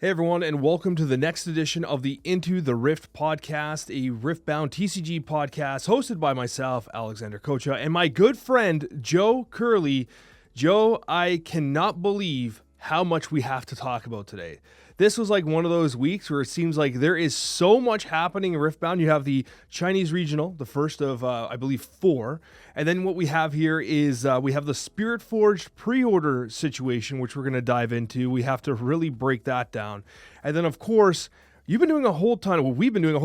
Hey everyone, and welcome to the next edition of the Into the Rift podcast, a Riftbound TCG podcast hosted by myself, Alexander Coccia, and my good friend, Joe Curley. Joe, I cannot believe how much we have to talk about today. This was like one of those weeks where it seems like there is so much happening in Riftbound. You have the Chinese regional, the first of, I believe, 4. And then what we have here is we have the Spiritforged preorder situation, which we're going to dive into. We have to really break that down. And then, of course, we've been doing a whole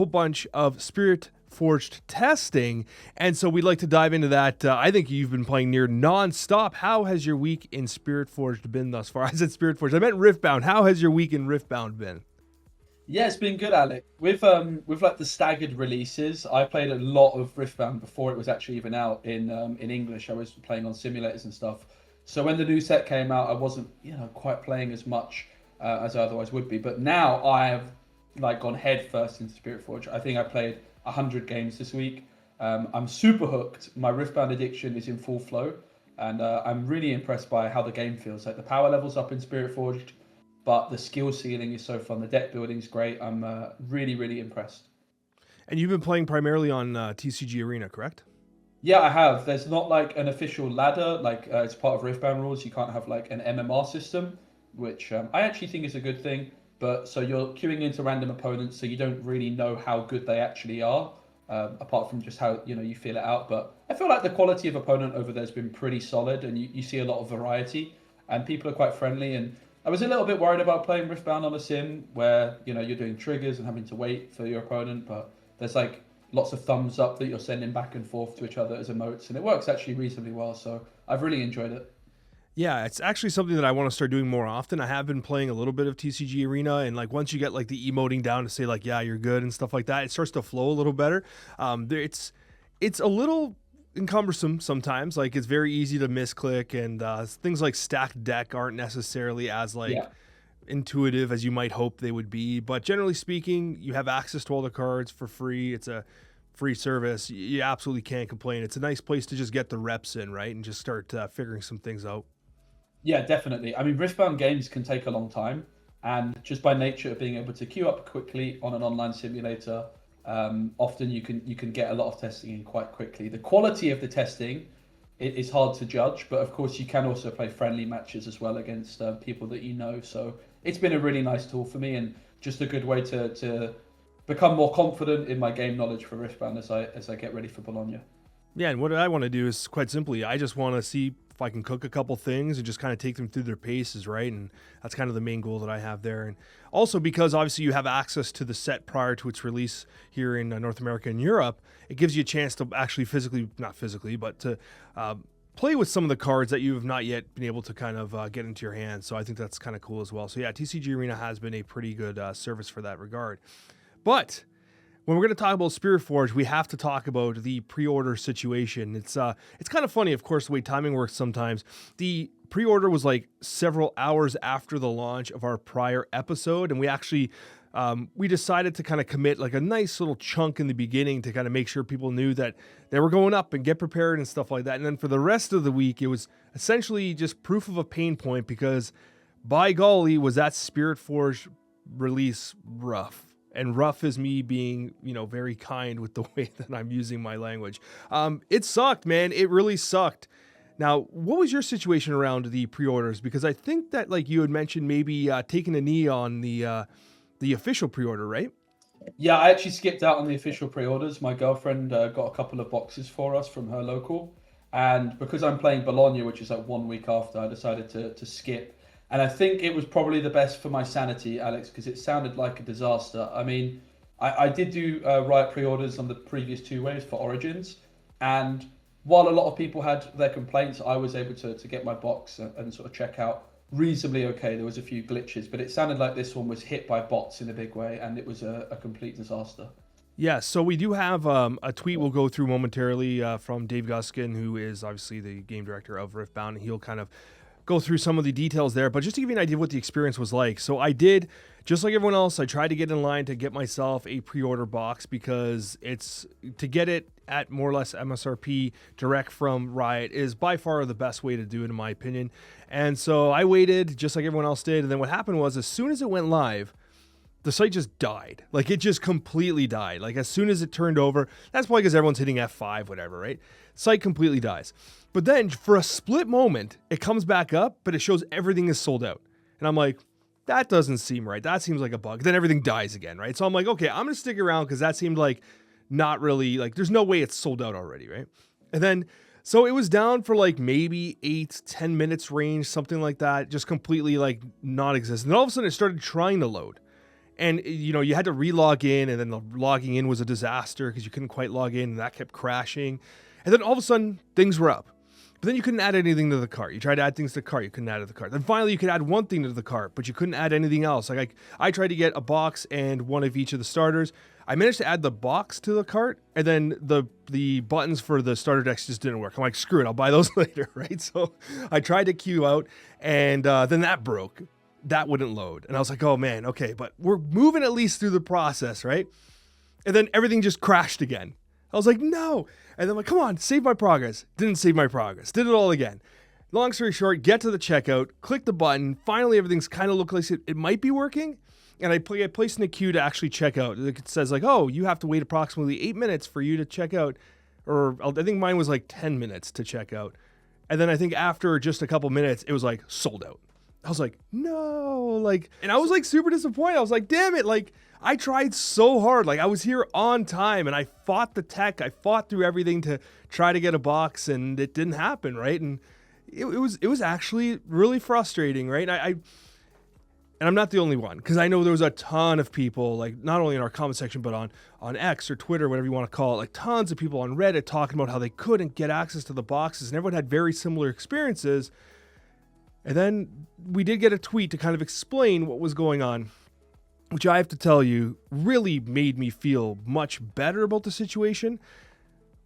bunch of Spiritforged testing. And so we'd like to dive into that. I think you've been playing near nonstop. How has your week in Spiritforged been thus far? I said Spiritforged. I meant Riftbound. How has your week in Riftbound been? Yeah, it's been good, Alec. With like the staggered releases, I played a lot of Riftbound before it was actually even out in English. I was playing on simulators and stuff. So when the new set came out, I wasn't quite playing as much as I otherwise would be. But now I have gone head first into Spiritforge. I think I played 100 games this week. I'm super hooked. My Riftbound addiction is in full flow, and I'm really impressed by how the game feels. Like the power levels up in Spiritforged, but the skill ceiling is so fun. The deck building is great. I'm really, really impressed. And you've been playing primarily on TCG Arena, correct? Yeah, I have. There's not like an official ladder. It's part of Riftbound rules. You can't have like an MMR system, which I actually think is a good thing. But so you're queuing into random opponents, so you don't really know how good they actually are, apart from just how you feel it out. But I feel like the quality of opponent over there has been pretty solid, and you see a lot of variety, and people are quite friendly. And I was a little bit worried about playing Riftbound on a sim where you're doing triggers and having to wait for your opponent, but there's like lots of thumbs up that you're sending back and forth to each other as emotes, and it works actually reasonably well. So I've really enjoyed it. Yeah, it's actually something that I want to start doing more often. I have been playing a little bit of TCG Arena, and like once you get like the emoting down to say like, yeah, you're good and stuff like that, it starts to flow a little better. It's a little cumbersome sometimes. Like it's very easy to misclick, and things like stacked deck aren't necessarily as intuitive as you might hope they would be. But generally speaking, you have access to all the cards for free. It's a free service. You absolutely can't complain. It's a nice place to just get the reps in, right, and just start figuring some things out. Yeah, definitely. I mean, Riftbound games can take a long time, and just by nature of being able to queue up quickly on an online simulator, often you can get a lot of testing in quite quickly. The quality of the testing is hard to judge, but of course you can also play friendly matches as well against people that you know. So it's been a really nice tool for me, and just a good way to become more confident in my game knowledge for Riftbound as I get ready for Bologna. Yeah, and what I want to do is quite simply, I just want to see if I can cook a couple things and just kind of take them through their paces, right? And that's kind of the main goal that I have there. And also because obviously you have access to the set prior to its release here in North America and Europe, it gives you a chance to actually not physically, but to play with some of the cards that you have not yet been able to kind of get into your hands. So I think that's kind of cool as well. So yeah, TCG Arena has been a pretty good service for that regard. But when we're going to talk about Spiritforged, we have to talk about the pre-order situation. It's kind of funny, of course, the way timing works sometimes. The pre-order was like several hours after the launch of our prior episode, and we actually we decided to kind of commit like a nice little chunk in the beginning to kind of make sure people knew that they were going up and get prepared and stuff like that. And then for the rest of the week, it was essentially just proof of a pain point because, by golly, was that Spiritforged release rough. And rough is me being, very kind with the way that I'm using my language. It sucked, man. It really sucked. Now, what was your situation around the pre-orders? Because I think that, like you had mentioned, maybe taking a knee on the official pre-order, right? Yeah, I actually skipped out on the official pre-orders. My girlfriend got a couple of boxes for us from her local. And because I'm playing Bologna, which is like 1 week after, I decided to skip. And I think it was probably the best for my sanity, Alex, because it sounded like a disaster. I mean, I did do Riot pre-orders on the previous 2 waves for Origins. And while a lot of people had their complaints, I was able to get my box and sort of check out reasonably okay. There was a few glitches, but it sounded like this one was hit by bots in a big way, and it was a complete disaster. Yeah, so we do have a tweet we'll go through momentarily from Dave Guskin, who is obviously the game director of Riftbound, and he'll kind of go through some of the details there, but just to give you an idea of what the experience was like. So I did just like everyone else, I tried to get in line to get myself a pre-order box because it's to get it at more or less MSRP direct from Riot is by far the best way to do it in my opinion. And so I waited just like everyone else did. And then what happened was as soon as it went live, the site just died. Like it just completely died. Like as soon as it turned over, that's probably because everyone's hitting F5, whatever, right? Site completely dies. But then for a split moment, it comes back up, but it shows everything is sold out. And I'm like, that doesn't seem right. That seems like a bug. Then everything dies again, right? So I'm like, okay, I'm going to stick around because that seemed like not really, like there's no way it's sold out already, right? And then, so it was down for like maybe 8-10 minutes range, something like that, just completely like non-existent. And all of a sudden it started trying to load. And, you know, you had to re-log in, and then the logging in was a disaster because you couldn't quite log in, and that kept crashing. And then all of a sudden, things were up. But then you couldn't add anything to the cart. You tried to add things to the cart, you couldn't add to the cart. Then finally, you could add one thing to the cart, but you couldn't add anything else. Like I tried to get a box and one of each of the starters. I managed to add the box to the cart, and then the buttons for the starter decks just didn't work. I'm like, screw it, I'll buy those later, right? So I tried to queue out, and then that broke. That wouldn't load. And I was like, oh man, okay, but we're moving at least through the process, right? And then everything just crashed again. I was like, no. And then I'm like, come on, save my progress. Didn't save my progress. Did it all again. Long story short, get to the checkout, click the button. Finally, everything's kind of look like it might be working. And I placed in a queue to actually check out. It says like, oh, you have to wait approximately 8 minutes for you to check out. Or I think mine was like 10 minutes to check out. And then I think after just a couple minutes, it was like sold out. I was like, no, like, and I was like super disappointed. I was like, damn it. Like I tried so hard. Like I was here on time and I fought the tech. I fought through everything to try to get a box and it didn't happen. Right. And it was actually really frustrating. Right. And I'm not the only one because I know there was a ton of people, like not only in our comment section, but on X or Twitter, whatever you want to call it, like tons of people on Reddit talking about how they couldn't get access to the boxes and everyone had very similar experiences. And then we did get a tweet to kind of explain what was going on, which I have to tell you really made me feel much better about the situation.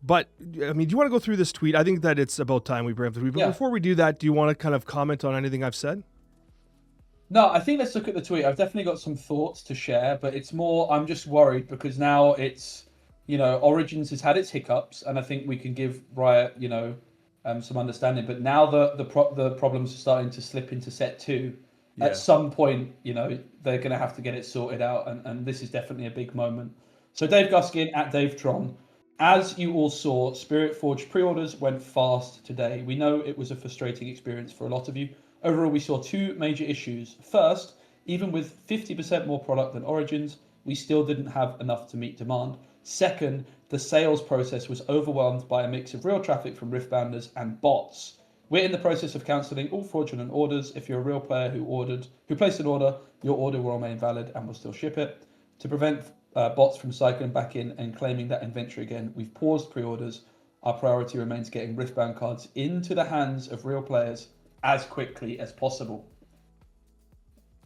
But, I mean, do you want to go through this tweet? I think that it's about time we bring up the tweet. But before we do that, do you want to kind of comment on anything I've said? No, I think let's look at the tweet. I've definitely got some thoughts to share, but it's more, I'm just worried because now it's, you know, Origins has had its hiccups, and I think we can give Riot, you know, some understanding. But now the problems are starting to slip into set 2. Yeah. At some point, you know, they're going to have to get it sorted out, and this is definitely a big moment. So Dave Guskin at DaveTron, as you all saw, Spiritforged pre-orders went fast today. We know it was a frustrating experience for a lot of you. Overall, we saw 2 major issues. First, even with 50% more product than Origins, we still didn't have enough to meet demand. Second, the sales process was overwhelmed by a mix of real traffic from Riftbounders and bots. We're in the process of cancelling all fraudulent orders. If you're a real player who placed an order, your order will remain valid and we'll still ship it. To prevent bots from cycling back in and claiming that inventory again, we've paused pre-orders. Our priority remains getting Riftbound cards into the hands of real players as quickly as possible.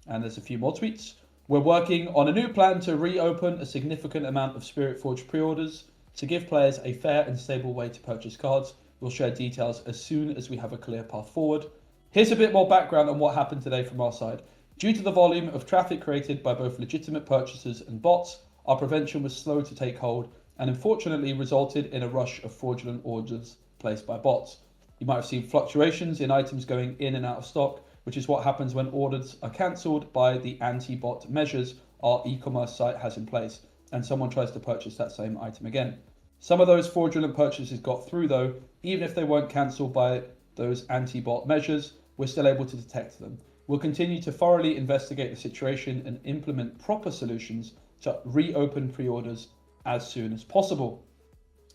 And there's a few more tweets. We're working on a new plan to reopen a significant amount of Spiritforged pre-orders to give players a fair and stable way to purchase cards. We'll share details as soon as we have a clear path forward. Here's a bit more background on what happened today from our side. Due to the volume of traffic created by both legitimate purchasers and bots, our prevention was slow to take hold and unfortunately resulted in a rush of fraudulent orders placed by bots. You might have seen fluctuations in items going in and out of stock, which is what happens when orders are cancelled by the anti-bot measures our e-commerce site has in place, and someone tries to purchase that same item again. Some of those fraudulent purchases got through though. Even if they weren't cancelled by those anti-bot measures, we're still able to detect them. We'll continue to thoroughly investigate the situation and implement proper solutions to reopen pre-orders as soon as possible.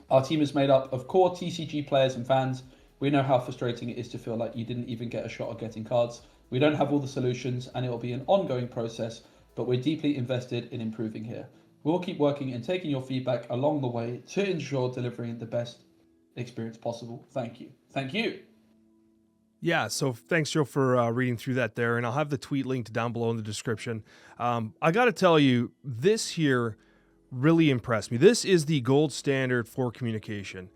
Our team is made up of core TCG players and fans. We know how frustrating it is to feel like you didn't even get a shot at getting cards. We don't have all the solutions and it will be an ongoing process, but we're deeply invested in improving here. We'll keep working and taking your feedback along the way to ensure delivering the best experience possible. Thank you. Thank you. Yeah, so thanks, Joe, for reading through that there, and I'll have the tweet linked down below in the description. I got to tell you, this here really impressed me. This is the gold standard for communication.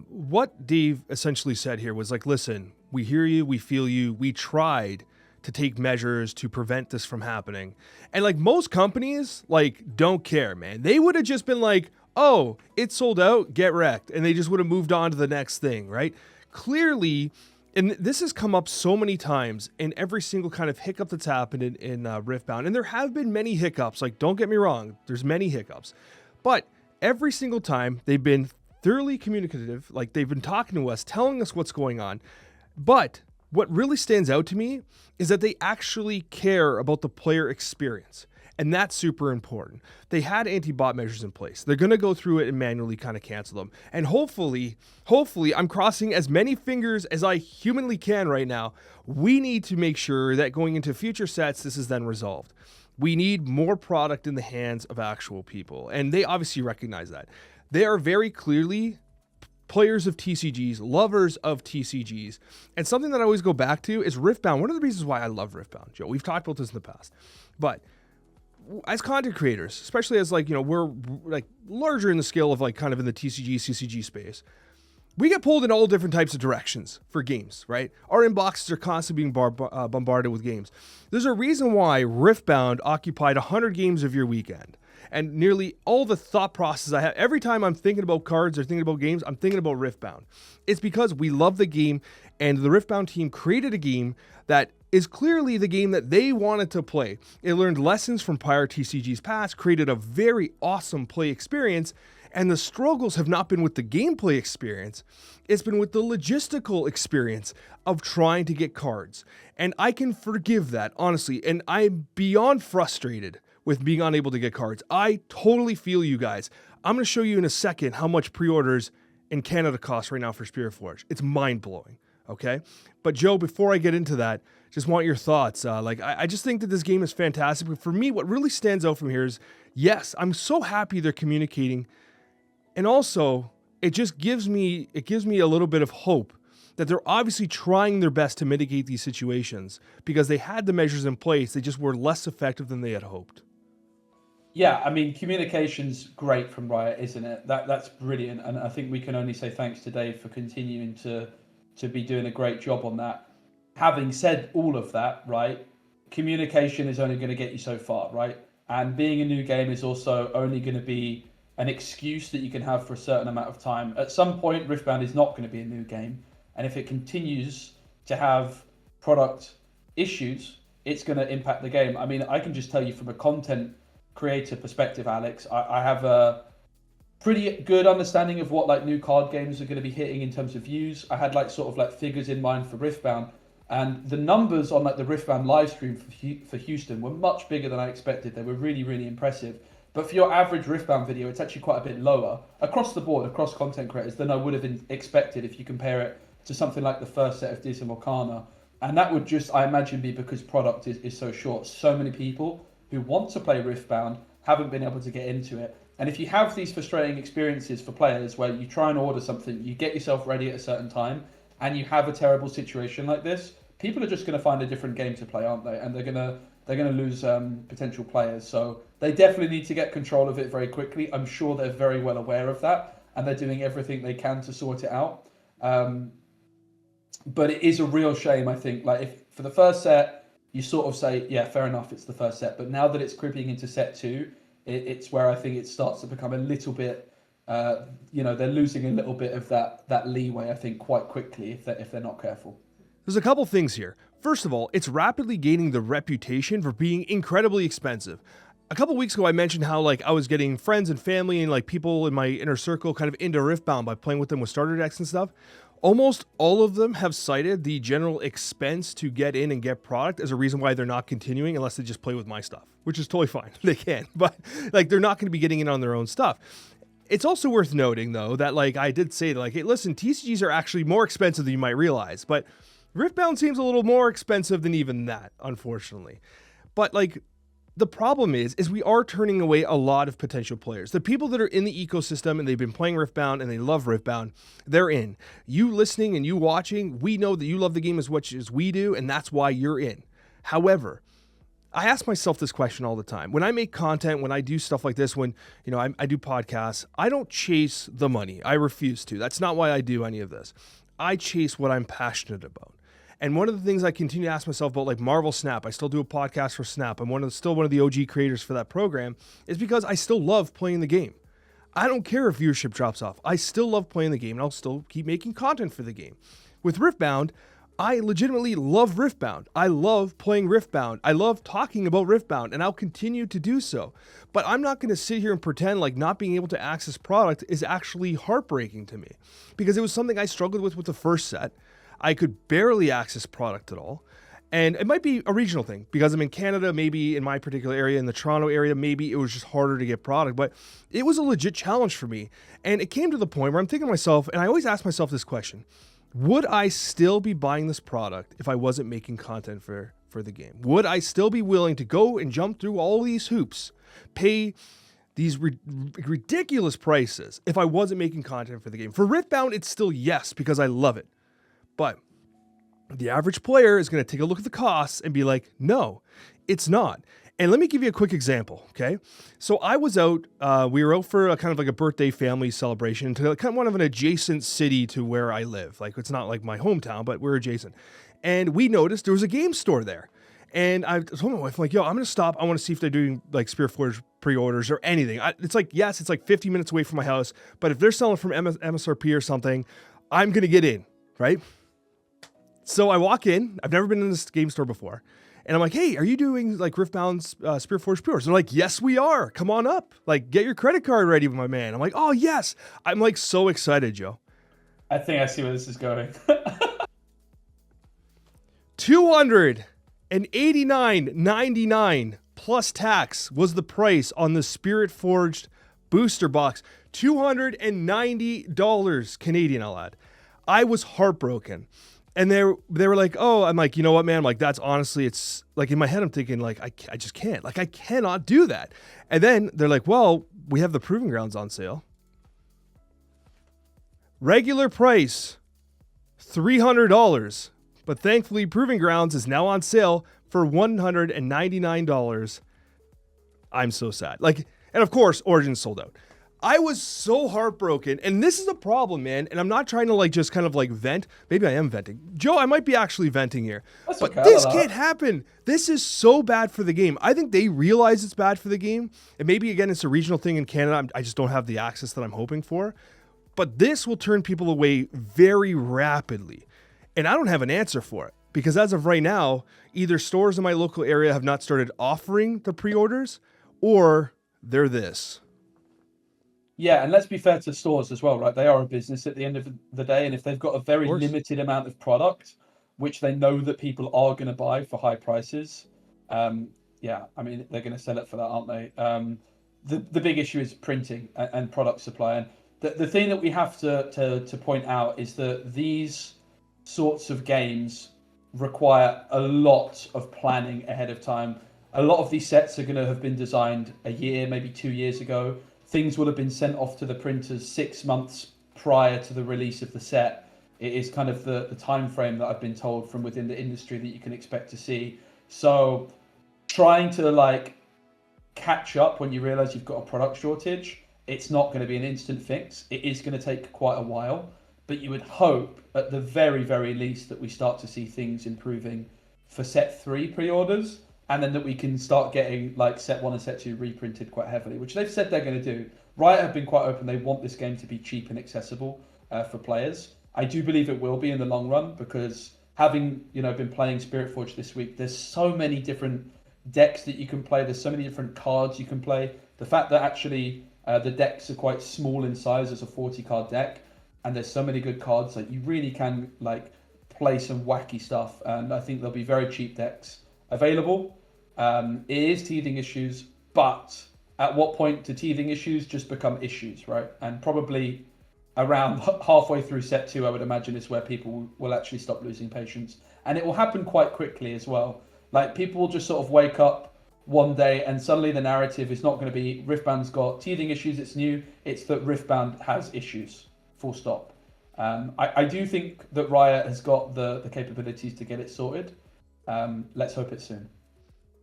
What Dave essentially said here was like, listen, we hear you, we feel you, we tried to take measures to prevent this from happening. And like most companies, like don't care, man. They would have just been like, oh, it's sold out, get wrecked. And they just would have moved on to the next thing, right? Clearly, and this has come up so many times in every single kind of hiccup that's happened in Riftbound. And there have been many hiccups, like don't get me wrong, there's many hiccups. But every single time they've been thoroughly communicative, like they've been talking to us, telling us what's going on. But what really stands out to me is that they actually care about the player experience. And that's super important. They had anti-bot measures in place. They're going to go through it and manually kind of cancel them. And hopefully, I'm crossing as many fingers as I humanly can right now. We need to make sure that going into future sets, this is then resolved. We need more product in the hands of actual people. And they obviously recognize that. They are very clearly players of TCGs, lovers of TCGs. And something that I always go back to is Riftbound. One of the reasons why I love Riftbound, Joe, we've talked about this in the past, but as content creators, especially as like, we're like larger in the scale of like kind of in the TCG, CCG space, we get pulled in all different types of directions for games, right? Our inboxes are constantly being bombarded with games. There's a reason why Riftbound occupied 100 games of your weekend. And nearly all the thought process I have, every time I'm thinking about cards or thinking about games, I'm thinking about Riftbound. It's because we love the game, and the Riftbound team created a game that is clearly the game that they wanted to play. It learned lessons from prior TCGs past, created a very awesome play experience, and the struggles have not been with the gameplay experience, it's been with the logistical experience of trying to get cards. And I can forgive that, honestly, and I'm beyond frustrated with being unable to get cards. I totally feel you guys. I'm going to show you in a second how much pre-orders in Canada cost right now for Spiritforged. It's mind-blowing, okay? But Joe, before I get into that, just want your thoughts. I just think that this game is fantastic. But for me, what really stands out from here is, yes, I'm so happy they're communicating. And also, it gives me a little bit of hope that they're obviously trying their best to mitigate these situations because they had the measures in place. They just were less effective than they had hoped. Yeah, I mean, communication's great from Riot, isn't it? That's brilliant, and I think we can only say thanks to Dave for continuing to be doing a great job on that. Having said all of that, right, communication is only going to get you so far, right? And being a new game is also only going to be an excuse that you can have for a certain amount of time. At some point, Riftbound is not going to be a new game, and if it continues to have product issues, it's going to impact the game. I mean, I can just tell you from a content creator perspective, Alex, I have a pretty good understanding of what like new card games are going to be hitting in terms of views. I had like sort of like figures in mind for Riftbound, and the numbers on like the Riftbound live stream for Houston were much bigger than I expected. They were really, really impressive. But for your average Riftbound video, it's actually quite a bit lower across the board, across content creators, than I would have expected if you compare it to something like the first set of Dism Arcana. And that would just, I imagine, be because product is so short. So many people who want to play Riftbound haven't been able to get into it. And if you have these frustrating experiences for players where you try and order something, you get yourself ready at a certain time, and you have a terrible situation like this, people are just going to find a different game to play, aren't they? And they're going to lose potential players. So they definitely need to get control of it very quickly. I'm sure they're very well aware of that, and they're doing everything they can to sort it out. But it is a real shame, I think. Like, if for the first set, you sort of say, yeah, fair enough, it's the first set. But now that it's creeping into set 2, it's where I think it starts to become a little bit, they're losing a little bit of that leeway, I think, quite quickly if they're not careful. There's a couple things here. First of all, it's rapidly gaining the reputation for being incredibly expensive. A couple weeks ago, I mentioned how like I was getting friends and family and like people in my inner circle kind of into Riftbound by playing with them with starter decks and stuff. Almost all of them have cited the general expense to get in and get product as a reason why they're not continuing unless they just play with my stuff, which is totally fine. They can, but like they're not going to be getting in on their own stuff. It's also worth noting though that like I did say like, hey, listen, TCGs are actually more expensive than you might realize, but Riftbound seems a little more expensive than even that, unfortunately. But like the problem is we are turning away a lot of potential players. The people that are in the ecosystem and they've been playing Riftbound and they love Riftbound, they're in. You listening and you watching, we know that you love the game as much as we do, and that's why you're in. However, I ask myself this question all the time. When I make content, when I do stuff like this, when I do podcasts, I don't chase the money. I refuse to. That's not why I do any of this. I chase what I'm passionate about. And one of the things I continue to ask myself about, like Marvel Snap, I still do a podcast for Snap. I'm still one of the OG creators for that program, is because I still love playing the game. I don't care if viewership drops off. I still love playing the game, and I'll still keep making content for the game. With Riftbound, I legitimately love Riftbound. I love playing Riftbound. I love talking about Riftbound, and I'll continue to do so. But I'm not going to sit here and pretend like not being able to access product is actually heartbreaking to me, because it was something I struggled with the first set. I could barely access product at all. And it might be a regional thing, because I'm in Canada, maybe in my particular area, in the Toronto area, maybe it was just harder to get product, but it was a legit challenge for me. And it came to the point where I'm thinking to myself, and I always ask myself this question: would I still be buying this product if I wasn't making content for the game? Would I still be willing to go and jump through all these hoops, pay these ridiculous prices if I wasn't making content for the game? For Riftbound, it's still yes, because I love it. But the average player is going to take a look at the costs and be like, no, it's not. And let me give you a quick example, okay? So I was out, we were out for a kind of like a birthday family celebration to kind of one of an adjacent city to where I live. Like, it's not like my hometown, but we're adjacent. And we noticed there was a game store there. And I told my wife, I'm like, yo, I'm going to stop. I want to see if they're doing like Spiritforged pre-orders or anything. It's like, yes, it's like 50 minutes away from my house, but if they're selling from MSRP or something, I'm going to get in, right? So I walk in. I've never been in this game store before. And I'm like, hey, are you doing like Riftbound's Spiritforged pre-orders? They're like, yes, we are. Come on up. Like, get your credit card ready, my man. I'm like, oh, yes. I'm like so excited, Joe. I think I see where this is going. $289.99 plus tax was the price on the Spiritforged booster box. $290 Canadian, I'll add. I was heartbroken. And they were like, oh, I'm like, you know what, man? I'm like, that's honestly, it's like in my head, I'm thinking like, I just can't. Like, I cannot do that. And then they're like, well, we have the Proving Grounds on sale. Regular price, $300. But thankfully, Proving Grounds is now on sale for $199. I'm so sad. Like, and of course, Origins sold out. I was so heartbroken, and this is a problem, man, and I'm not trying to like just kind of like vent. Maybe I am venting. Joe, I might be actually venting here. That's but okay, this can't happen. This is so bad for the game. I think they realize it's bad for the game, and maybe, again, it's a regional thing in Canada. I just don't have the access that I'm hoping for, but this will turn people away very rapidly, and I don't have an answer for it, because as of right now, either stores in my local area have not started offering the pre-orders, or they're this. Yeah, and let's be fair to stores as well, right? They are a business at the end of the day, and if they've got a very limited amount of product, which they know that people are going to buy for high prices, yeah, I mean, they're going to sell it for that, aren't they? The big issue is printing and product supply. And the thing that we have to point out is that these sorts of games require a lot of planning ahead of time. A lot of these sets are going to have been designed a year, maybe 2 years ago. Things will have been sent off to the printers 6 months prior to the release of the set. It is kind of the time frame that I've been told from within the industry that you can expect to see. So trying to like catch up when you realize you've got a product shortage, it's not going to be an instant fix. It is going to take quite a while, but you would hope at the very, very least that we start to see things improving for set 3 pre-orders. And then that we can start getting like set 1 and set 2 reprinted quite heavily, which they've said they're going to do. Riot have been quite open. They want this game to be cheap and accessible for players. I do believe it will be in the long run, because having been playing Spiritforged this week, there's so many different decks that you can play. There's so many different cards you can play. The fact that actually the decks are quite small in size as a 40-card deck, and there's so many good cards, like you really can like play some wacky stuff. And I think there'll be very cheap decks available. It is teething issues, but at what point do teething issues just become issues, right? And probably around halfway through set 2, I would imagine, is where people will actually stop losing patience. And it will happen quite quickly as well. Like, people will just sort of wake up one day and suddenly the narrative is not going to be Riftbound's got teething issues, it's new. It's that Riftbound has issues, full stop. I do think that Riot has got the capabilities to get it sorted. Let's hope it's soon.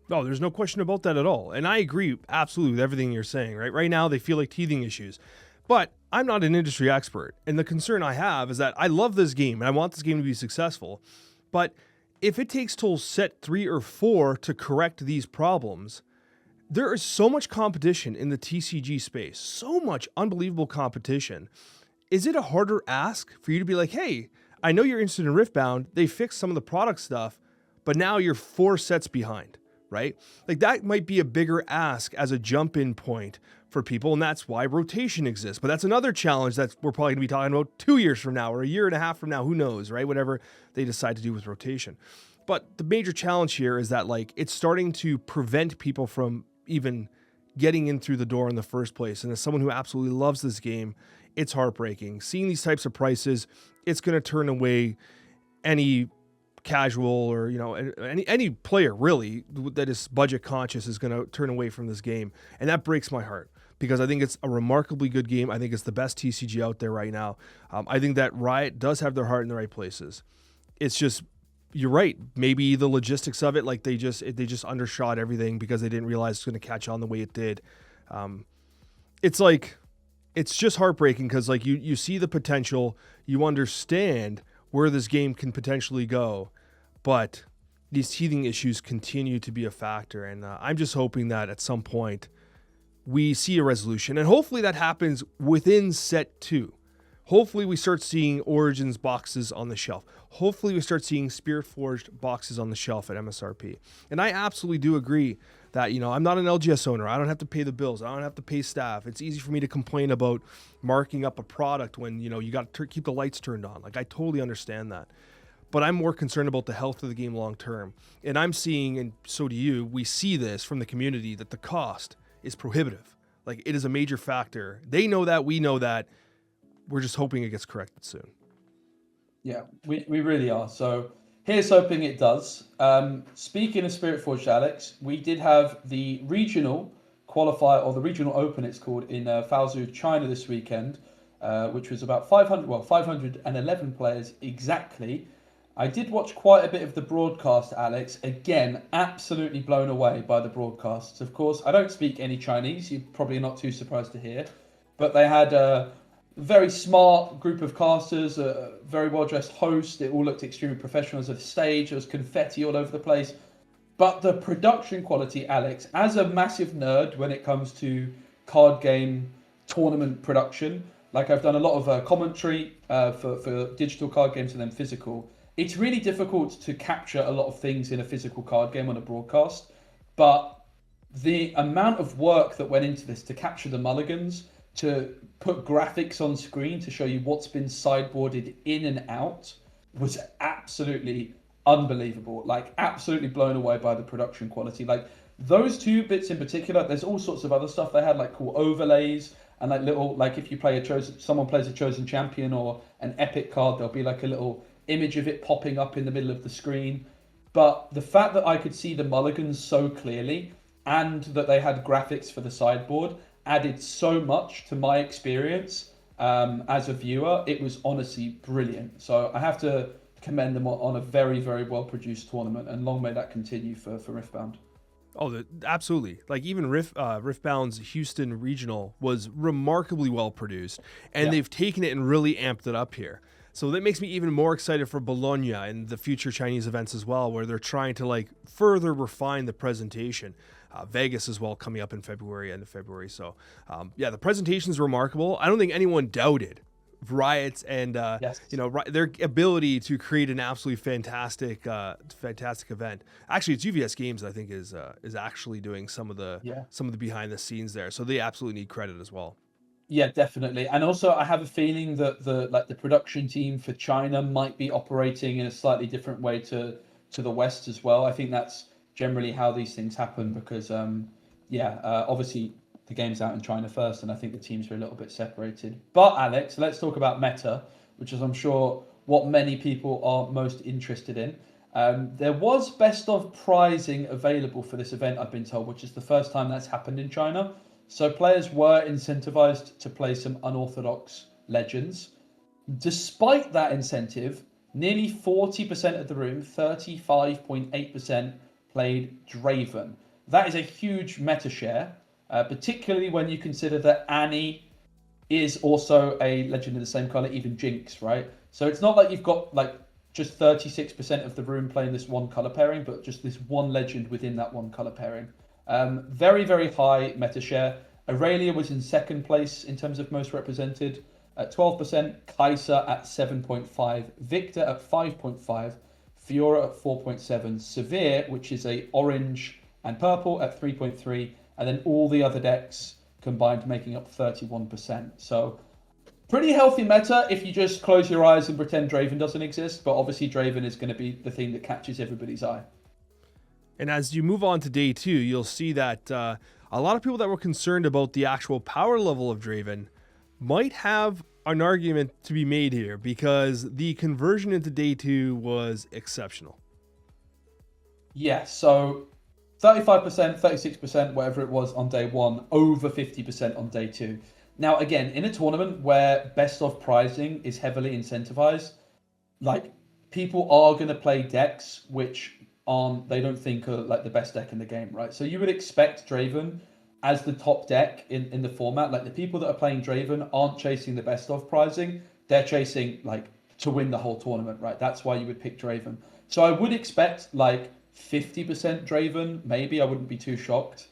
No, there's no question about that at all. And I agree absolutely with everything you're saying, right? Right now, they feel like teething issues. But I'm not an industry expert. And the concern I have is that I love this game and I want this game to be successful. But if it takes till set 3 or 4 to correct these problems, there is so much competition in the TCG space, so much unbelievable competition. Is it a harder ask for you to be like, hey, I know you're interested in Riftbound, they fixed some of the product stuff, but now you're 4 sets behind, right? Like that might be a bigger ask as a jump-in point for people, and that's why rotation exists. But that's another challenge that we're probably gonna be talking about 2 years from now or a year and a half from now, who knows, right? Whatever they decide to do with rotation. But the major challenge here is that like it's starting to prevent people from even getting in through the door in the first place. And as someone who absolutely loves this game, it's heartbreaking. Seeing these types of prices, it's going to turn away any casual or, you know, any player really that is budget conscious is going to turn away from this game. And that breaks my heart because I think it's a remarkably good game. I think it's the best TCG out there right now. I think that Riot does have their heart in the right places. It's just, you're right. Maybe the logistics of it, like they just undershot everything because they didn't realize it's going to catch on the way it did. It's like, it's just heartbreaking because like you see the potential, you understand where this game can potentially go, but these teething issues continue to be a factor. And I'm just hoping that at some point we see a resolution, and hopefully that happens within set 2. Hopefully we start seeing Origins boxes on the shelf. Hopefully we start seeing Spiritforged boxes on the shelf at MSRP. And I absolutely do agree that, you know, I'm not an LGS owner. I don't have to pay the bills. I don't have to pay staff. It's easy for me to complain about marking up a product when, you know, you got to keep the lights turned on. Like, I totally understand that. But I'm more concerned about the health of the game long term. And I'm seeing, and so do you, we see this from the community, that the cost is prohibitive. Like, it is a major factor. They know that. We know that. We're just hoping it gets corrected soon. Yeah, we really are. So here's hoping it does. Speaking of Spiritforged, Alex, we did have the regional qualifier, or the regional open it's called, in Fuzhou, China this weekend, which was about 511 players exactly. I did watch quite a bit of the broadcast, Alex. Again, absolutely blown away by the broadcasts. Of course, I don't speak any Chinese. You're probably not too surprised to hear. But they had a very smart group of casters, a very well-dressed host. It all looked extremely professional as a stage. There was confetti all over the place. But the production quality, Alex, as a massive nerd when it comes to card game tournament production, like I've done a lot of commentary for digital card games and then physical, it's really difficult to capture a lot of things in a physical card game on a broadcast. But the amount of work that went into this to capture the mulligans, to put graphics on screen to show you what's been sideboarded in and out, was absolutely unbelievable. Like, absolutely blown away by the production quality. Like, those 2 bits in particular, there's all sorts of other stuff they had, like cool overlays and like little, like if you play someone plays a chosen champion or an epic card, there'll be like a little image of it popping up in the middle of the screen. But the fact that I could see the mulligans so clearly and that they had graphics for the sideboard added so much to my experience as a viewer. It was honestly brilliant. So I have to commend them on a very, very well produced tournament, and long may that continue for Riftbound. Oh, absolutely. Like even Riftbound's Houston regional was remarkably well produced, and they've taken it and really amped it up here. So that makes me even more excited for Bologna and the future Chinese events as well, where they're trying to like further refine the presentation. Vegas as well coming up in February, end of February. So the presentation is remarkable. I don't think anyone doubted Riot's and their ability to create an absolutely fantastic event. Actually, it's UVS Games I think is actually doing some of the behind the scenes there. So they absolutely need credit as well. Yeah, definitely. And also I have a feeling that the production team for China might be operating in a slightly different way to the West as well. I think that's generally how these things happen because obviously the game's out in China first, and I think the teams are a little bit separated. But Alex, let's talk about meta, which is I'm sure what many people are most interested in. There was best of prizing available for this event, I've been told, which is the first time that's happened in China. So players were incentivized to play some unorthodox legends. Despite that incentive, nearly 40% of the room, 35.8%, played Draven. That is a huge meta share, particularly when you consider that Ahri is also a legend in the same color, even Jinx, right? So it's not like you've got like just 36% of the room playing this one color pairing, but just this one legend within that one color pairing. Very, very high meta share. Irelia was in second place in terms of most represented at 12%, Kaisa at 7.5, Victor at 5.5, Fiora at 4.7, Severe, which is a orange and purple, at 3.3, and then all the other decks combined making up 31%. So pretty healthy meta if you just close your eyes and pretend Draven doesn't exist, but obviously Draven is going to be the thing that catches everybody's eye. And as you move on to day 2, you'll see that a lot of people that were concerned about the actual power level of Draven might have an argument to be made here, because the conversion into day 2 was exceptional. Yeah, so 35%, 36%, whatever it was on day 1, over 50% on day 2. Now, again, in a tournament where best of prizing is heavily incentivized, like, people are going to play decks which they don't think are like the best deck in the game, right? So you would expect Draven as the top deck in the format. Like, the people that are playing Draven aren't chasing the best of prizing. They're chasing, like, to win the whole tournament, right? That's why you would pick Draven. So I would expect, like, 50% Draven, maybe. I wouldn't be too shocked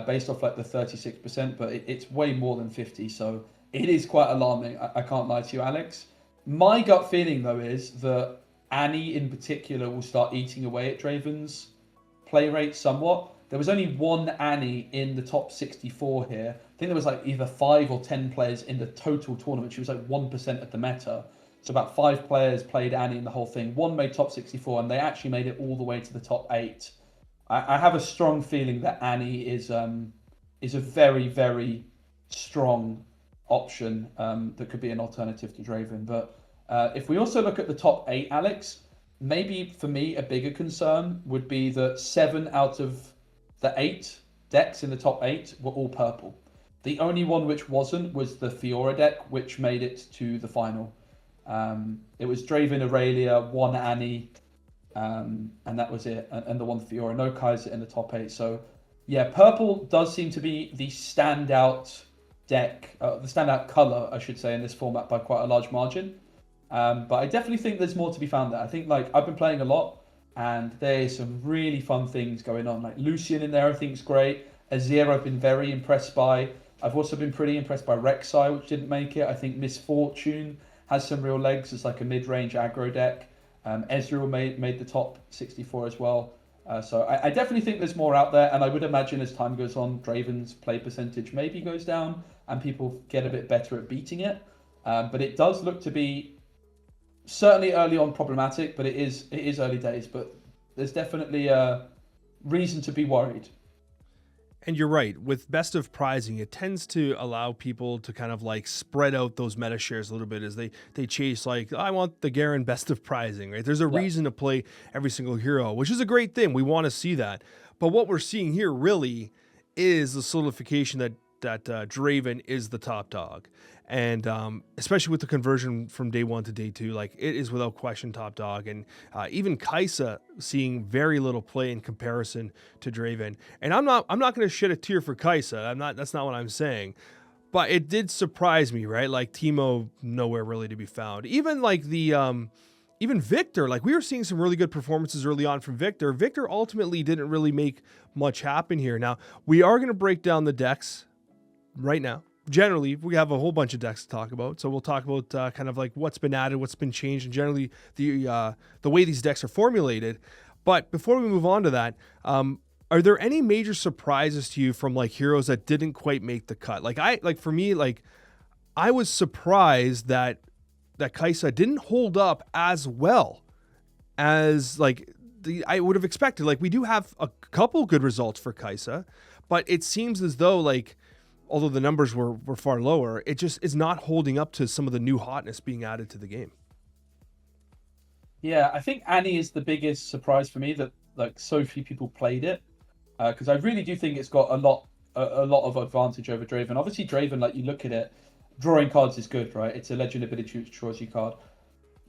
based off, like, the 36%, but it's way more than 50, so it is quite alarming. I can't lie to you, Alex. My gut feeling, though, is that Annie in particular will start eating away at Draven's play rate somewhat. There was only one Annie in the top 64 here. I think there was like either 5 or 10 players in the total tournament. She was like 1% of the meta. So about 5 players played Annie in the whole thing. One made top 64, and they actually made it all the way to the top 8. I have a strong feeling that Annie is a very, very strong option that could be an alternative to Draven. But if we also look at the top 8, Alex, maybe for me a bigger concern would be that 7 out of the 8 decks in the top 8 were all purple. The only one which wasn't was the Fiora deck, which made it to the final. It was Draven, Irelia, one Annie, and that was it. And the one Fiora, no Kaisa in the top 8. So yeah, purple does seem to be the standout deck, the standout color, I should say, in this format by quite a large margin. But I definitely think there's more to be found there. I think, like, I've been playing a lot, and there's some really fun things going on. Like, Lucian in there, I think is great. Azir, I've been very impressed by. I've also been pretty impressed by Rek'Sai, which didn't make it. I think Misfortune has some real legs as like a mid-range aggro deck. Ezreal made the top 64 as well. So I definitely think there's more out there, and I would imagine as time goes on, Draven's play percentage maybe goes down, and people get a bit better at beating it. But it does look to be certainly early on problematic, but it is early days. But there's definitely a reason to be worried. And you're right, with best of prizing, it tends to allow people to kind of like spread out those meta shares a little bit as they chase, like, I want the Garen best of prizing, right? There's a reason to play every single hero, which is a great thing. We want to see that. But what we're seeing here really is the solidification that Draven is the top dog. And especially with the conversion from day 1 to day 2, like, it is without question top dog. And even Kaisa seeing very little play in comparison to Draven. And I'm not going to shed a tear for Kaisa. That's not what I'm saying. But it did surprise me, right? Like, Teemo nowhere really to be found. Even like even Victor, like, we were seeing some really good performances early on from Victor. Victor ultimately didn't really make much happen here. Now, we are going to break down the decks right now. Generally, we have a whole bunch of decks to talk about, so we'll talk about kind of like what's been added, what's been changed, and generally the way these decks are formulated. But before we move on to that, are there any major surprises to you from like heroes that didn't quite make the cut? For me, I was surprised that Kaisa didn't hold up as well as I would have expected. Like, we do have a couple good results for Kaisa, but it seems as though, like, although the numbers were far lower, it just is not holding up to some of the new hotness being added to the game. Yeah, I think Annie is the biggest surprise for me, that like so few people played it, because I really do think it's got a lot of advantage over Draven. Obviously, Draven, like, you look at it, drawing cards is good, right? It's a legend ability which draws you card.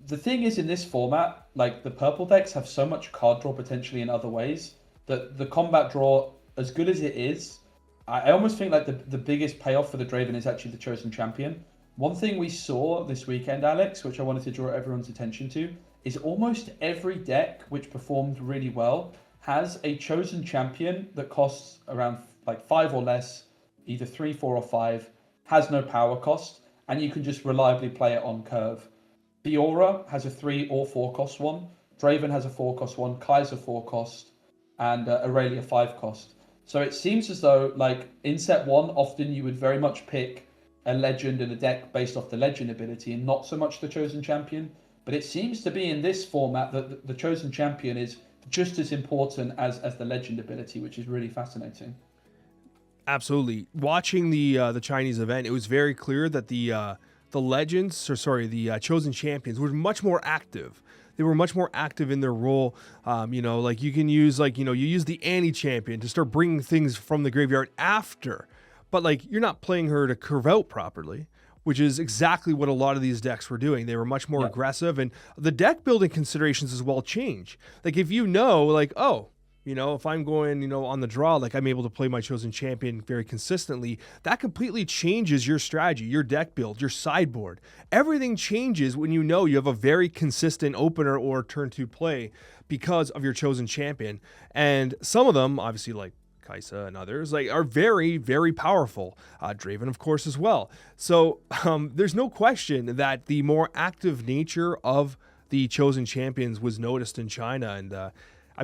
The thing is, in this format, like, the purple decks have so much card draw potentially in other ways that the combat draw, as good as it is, I almost think like the biggest payoff for the Draven is actually the chosen champion. One thing we saw this weekend, Alex, which I wanted to draw everyone's attention to, is almost every deck which performed really well has a chosen champion that costs around like 5 or less, either 3, 4, or 5, has no power cost, and you can just reliably play it on curve. Fiora has a 3 or 4 cost one. Draven has a 4 cost one. Kaisa 4 cost, and Irelia 5 cost. So it seems as though, like in set one, often you would very much pick a legend in a deck based off the legend ability, and not so much the chosen champion. But it seems to be in this format that the chosen champion is just as important as the legend ability, which is really fascinating. Absolutely. Watching the Chinese event, it was very clear that the legends, or sorry, the chosen champions were much more active. They were much more active in their role. Like you can use you use the Annie champion to start bringing things from the graveyard after, but like you're not playing her to curve out properly, which is exactly what a lot of these decks were doing. They were much more aggressive, and the deck building considerations as well change. Like if if I'm going, on the draw, like I'm able to play my chosen champion very consistently, that completely changes your strategy, your deck build, your sideboard. Everything changes when you have a very consistent opener or turn 2 play because of your chosen champion. And some of them, obviously like Kaisa and others, are very, very powerful. Draven, of course, as well. So there's no question that the more active nature of the chosen champions was noticed in China. And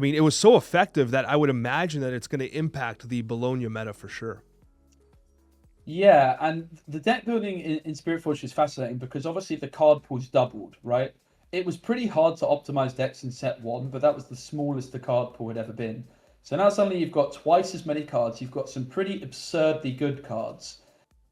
it was so effective that I would imagine that it's going to impact the Bologna meta for sure. Yeah, and the deck building in Spiritforged is fascinating because obviously the card pool's doubled, right? It was pretty hard to optimize decks in set one, but that was the smallest the card pool had ever been. So now suddenly you've got twice as many cards. You've got some pretty absurdly good cards.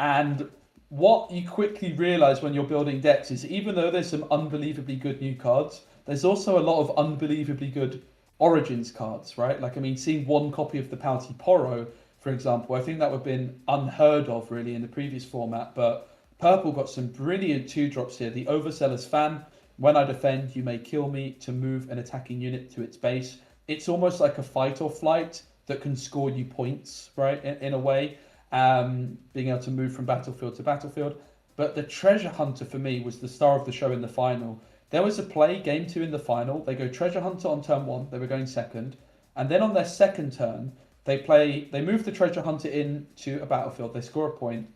And what you quickly realize when you're building decks is even though there's some unbelievably good new cards, there's also a lot of unbelievably good Origins cards, right? Seeing one copy of the Pouty Poro, for example, I think that would have been unheard of really in the previous format. But Purple got some brilliant 2-drops here. The Overseller's Fan. When I defend, you may kill me to move an attacking unit to its base. It's almost like a fight or flight that can score you points, right? In a way, being able to move from battlefield to battlefield. But the Treasure Hunter for me was the star of the show in the final. There was a play, game 2 in the final. They go Treasure Hunter on turn 1. They were going second. And then on their second turn, they move the Treasure Hunter into a battlefield. They score a point.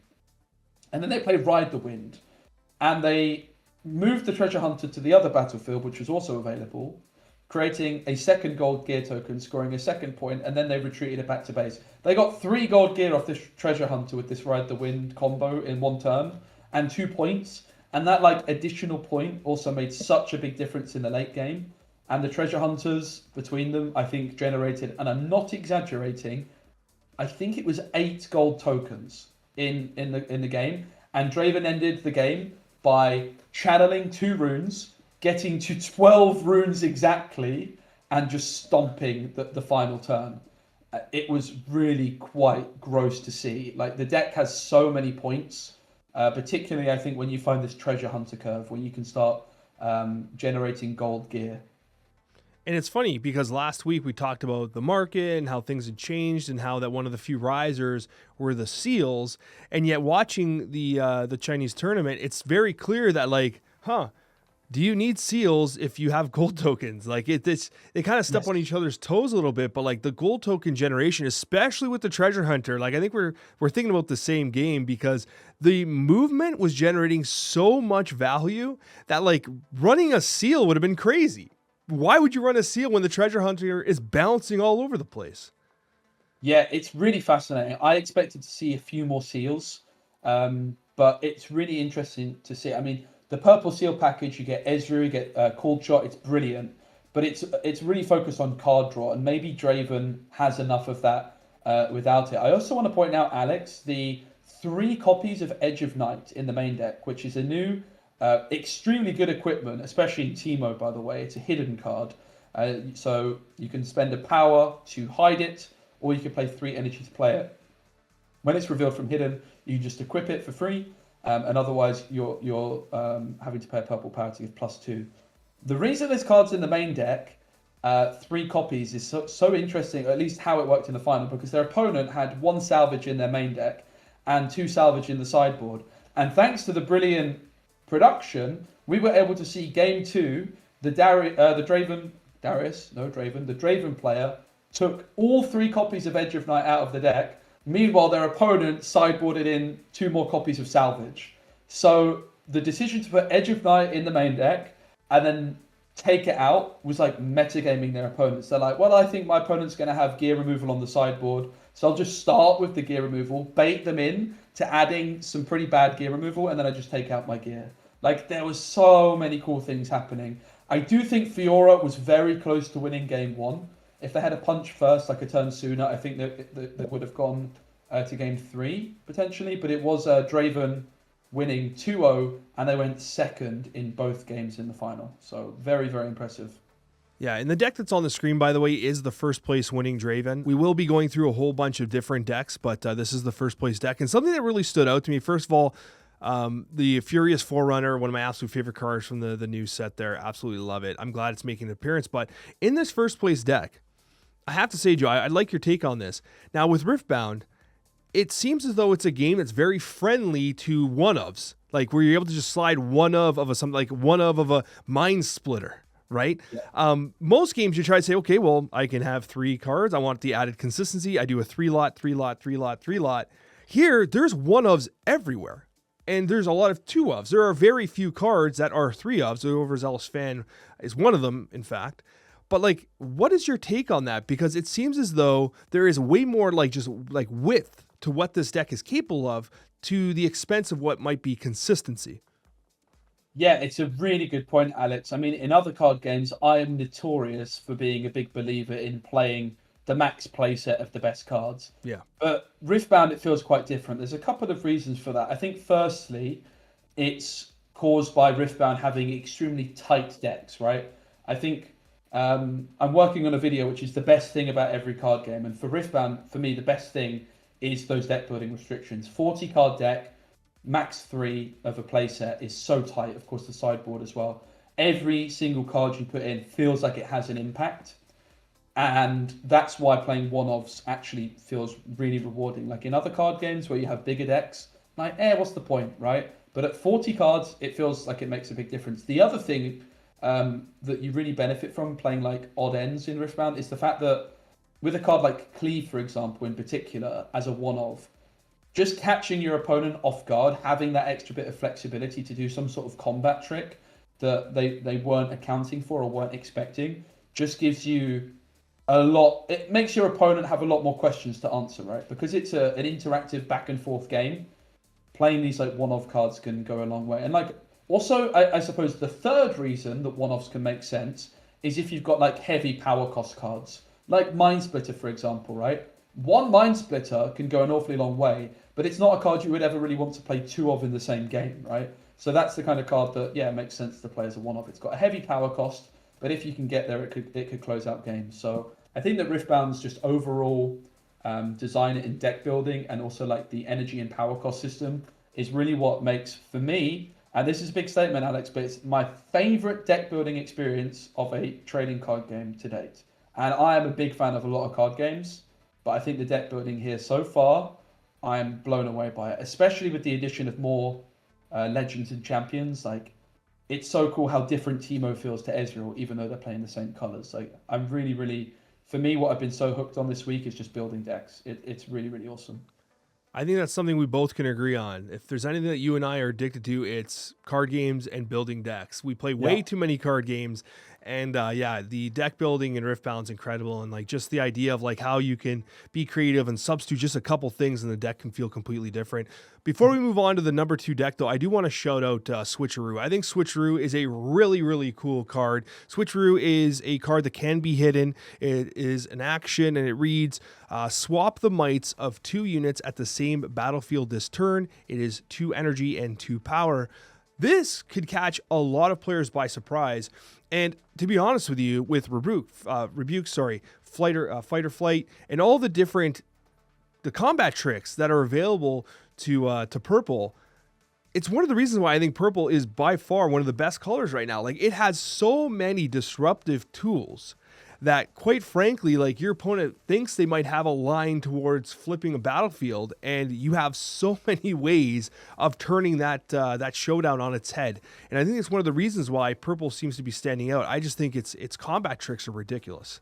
And then they play Ride the Wind. And they move the Treasure Hunter to the other battlefield, which was also available, creating a second gold gear token, scoring a second point, and then they retreated it back to base. They got 3 gold gear off this Treasure Hunter with this Ride the Wind combo in one turn, and 2 points. And that additional point also made such a big difference in the late game. And the Treasure Hunters between them, I think, generated, and I'm not exaggerating, I think it was 8 gold tokens in the game. And Draven ended the game by channeling 2 runes, getting to 12 runes exactly, and just stomping the final turn. It was really quite gross to see. The deck has so many points. Particularly, I think, when you find this Treasure Hunter curve where you can start generating gold gear. And it's funny because last week we talked about the market and how things had changed and how that one of the few risers were the seals. And yet watching the Chinese tournament, it's very clear that do you need seals if you have gold tokens? They kind of step on each other's toes a little bit, but the gold token generation, especially with the Treasure Hunter, I think we're thinking about the same game because the movement was generating so much value that running a seal would have been crazy. Why would you run a seal when the Treasure Hunter is bouncing all over the place? Yeah, it's really fascinating. I expected to see a few more seals, but it's really interesting to see. The purple seal package, you get Ezreal, you get Cold Shot. It's brilliant, but it's really focused on card draw, and maybe Draven has enough of that without it. I also want to point out, Alex, the 3 copies of Edge of Night in the main deck, which is a new, extremely good equipment, especially in Teemo, by the way. It's a hidden card, so you can spend a power to hide it, or you can play 3 energy to play it. When it's revealed from hidden, you just equip it for free. And otherwise, you're having to pay a purple power to give +2. The reason there's cards in the main deck, 3 copies, is so interesting, or at least how it worked in the final, because their opponent had 1 salvage in their main deck and 2 salvage in the sideboard. And thanks to the brilliant production, we were able to see game 2 the Draven player took all 3 copies of Edge of Night out of the deck. Meanwhile, their opponent sideboarded in 2 more copies of Salvage. So the decision to put Edge of Night in the main deck and then take it out was like metagaming their opponents. They're like, well, I think my opponent's going to have gear removal on the sideboard, so I'll just start with the gear removal, bait them in to adding some pretty bad gear removal, and then I just take out my gear. Like, there was so many cool things happening. I do think Fiora was very close to winning game 1. If they had a punch first, like a turn sooner, I think they would have gone to game 3, potentially. But it was Draven winning 2-0, and they went second in both games in the final. So very, very impressive. Yeah, and the deck that's on the screen, by the way, is the first place winning Draven. We will be going through a whole bunch of different decks, but this is the first place deck. And something that really stood out to me, first of all, the Furious Forerunner, one of my absolute favorite cards from the new set there. Absolutely love it. I'm glad it's making an appearance. But in this first place deck, I have to say, Joe, I'd like your take on this. Now, with Riftbound, it seems as though it's a game that's very friendly to one-ofs, like where you're able to just slide one-of a something like one-of a Mind Splitter, right? Yeah. Most games you try to say, okay, well, I can have 3 cards. I want the added consistency. I do a 3-lot, 3-lot, 3-lot, 3-lot. Here, there's one-ofs everywhere. And there's a lot of 2-ofs. There are very few cards that are 3-ofs. The Overzealous Fan is one of them, in fact. But like, what is your take on that? Because it seems as though there is way more like just like width to what this deck is capable of to the expense of what might be consistency. Yeah, it's a really good point, Alex. I mean, in other card games, I am notorious for being a big believer in playing the max playset of the best cards. Yeah. But Riftbound, it feels quite different. There's a couple of reasons for that. I think firstly, it's caused by Riftbound having extremely tight decks, right? I think I'm working on a video which is the best thing about every card game. And for Riftbound, for me, the best thing is those deck building restrictions. 40 card deck, max 3 of a playset is so tight. Of course, the sideboard as well. Every single card you put in feels like it has an impact. And that's why playing one-offs actually feels really rewarding. Like in other card games where you have bigger decks, like, what's the point, right? But at 40 cards, it feels like it makes a big difference. The other thing that you really benefit from playing like odd ends in Riftbound is the fact that with a card like Cleave, for example, in particular, as a one-off, just catching your opponent off guard, having that extra bit of flexibility to do some sort of combat trick that they weren't accounting for or weren't expecting, just gives you a lot. It makes your opponent have a lot more questions to answer, right? Because it's an interactive back and forth game. Playing these like one-off cards can go a long way. And like also, I suppose the third reason that one-offs can make sense is if you've got like heavy power cost cards. Like Mind Splitter, for example, right? One Mind Splitter can go an awfully long way, but it's not a card you would ever really want to play 2 of in the same game, right? So that's the kind of card that, yeah, makes sense to play as a one-off. It's got a heavy power cost, but if you can get there, it could close out games. So I think that Riftbound's just overall design in deck building and also like the energy and power cost system is really what makes, for me, and this is a big statement, Alex, but it's my favorite deck building experience of a trading card game to date. And I am a big fan of a lot of card games, but I think the deck building here so far, I am blown away by it, especially with the addition of more legends and champions. Like, it's so cool how different Teemo feels to Ezreal, even though they're playing the same colors. Like, I'm really, really, for me, what I've been so hooked on this week is just building decks. It's really, really awesome. I think that's something we both can agree on. If there's anything that you and I are addicted to, it's card games and building decks. We play way too many card games. And the deck building in Riftbound's incredible. And like just the idea of like how you can be creative and substitute just a couple things and the deck can feel completely different. Before we move on to the number 2 deck, though, I do want to shout out Switcheroo. I think Switcheroo is a really, really cool card. Switcheroo is a card that can be hidden. It is an action and it reads, swap the mites of 2 units at the same battlefield this turn. It is 2 energy and 2 power. This could catch a lot of players by surprise. And to be honest with you, with Fight or Flight, and all the different combat tricks that are available to purple, it's one of the reasons why I think purple is by far one of the best colors right now. Like, it has so many disruptive tools that, quite frankly, like your opponent thinks they might have a line towards flipping a battlefield, and you have so many ways of turning that showdown on its head. And I think it's one of the reasons why purple seems to be standing out. I just think its combat tricks are ridiculous.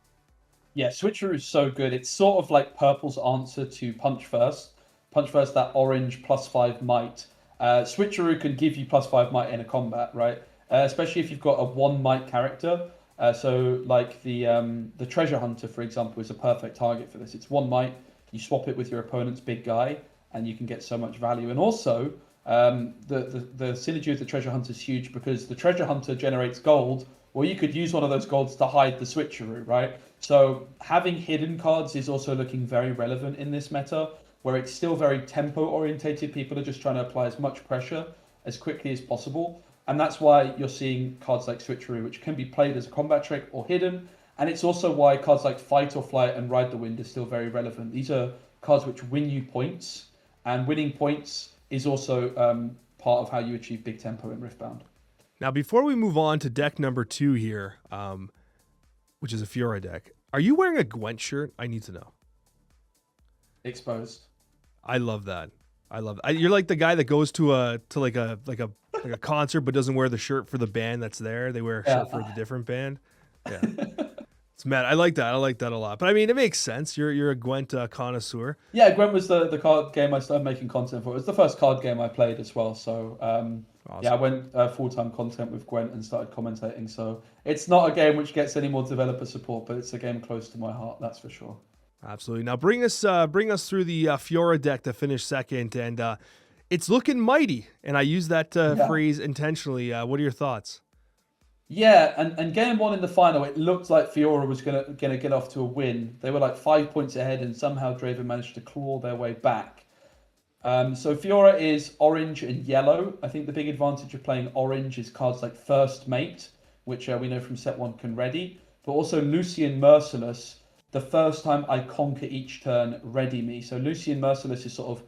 Yeah, Switcheroo is so good. It's sort of like purple's answer to Punch First. Punch First, that orange +5 might. Switcheroo can give you +5 might in a combat, right? Especially if you've got a 1 might character. So like the Treasure Hunter, for example, is a perfect target for this. It's 1 might. You swap it with your opponent's big guy, and you can get so much value. And also, the synergy of the Treasure Hunter is huge because the Treasure Hunter generates gold, or you could use one of those golds to hide the Switcheroo, right? So having hidden cards is also looking very relevant in this meta, where it's still very tempo orientated. People are just trying to apply as much pressure as quickly as possible. And that's why you're seeing cards like Switcheroo, which can be played as a combat trick or hidden. And it's also why cards like Fight or Flight and Ride the Wind are still very relevant. These are cards which win you points, and winning points is also part of how you achieve big tempo in Riftbound. Now, before we move on to deck number 2 here, which is a Fiora deck, are you wearing a Gwent shirt? I need to know. Exposed. I love that. You're like the guy that goes to a concert but doesn't wear the shirt for the band that's there. They wear a shirt for the different band. Yeah. It's mad. I like that. I like that a lot. But I mean, it makes sense. You're a Gwent connoisseur. Yeah, Gwent was the card game I started making content for. It was the first card game I played as well. So awesome. Yeah, I went full-time content with Gwent and started commentating. So it's not a game which gets any more developer support, but it's a game close to my heart. That's for sure. Absolutely. Now bring us through the Fiora deck to finish second, and it's looking mighty. And I use that phrase intentionally. What are your thoughts? Yeah, and game 1 in the final, it looked like Fiora was gonna get off to a win. They were like 5 points ahead, and somehow Draven managed to claw their way back. So Fiora is orange and yellow. I think the big advantage of playing orange is cards like First Mate, which we know from set 1 can ready, but also Lucian Merciless. The first time I conquer each turn, ready me. So Lucian Merciless is sort of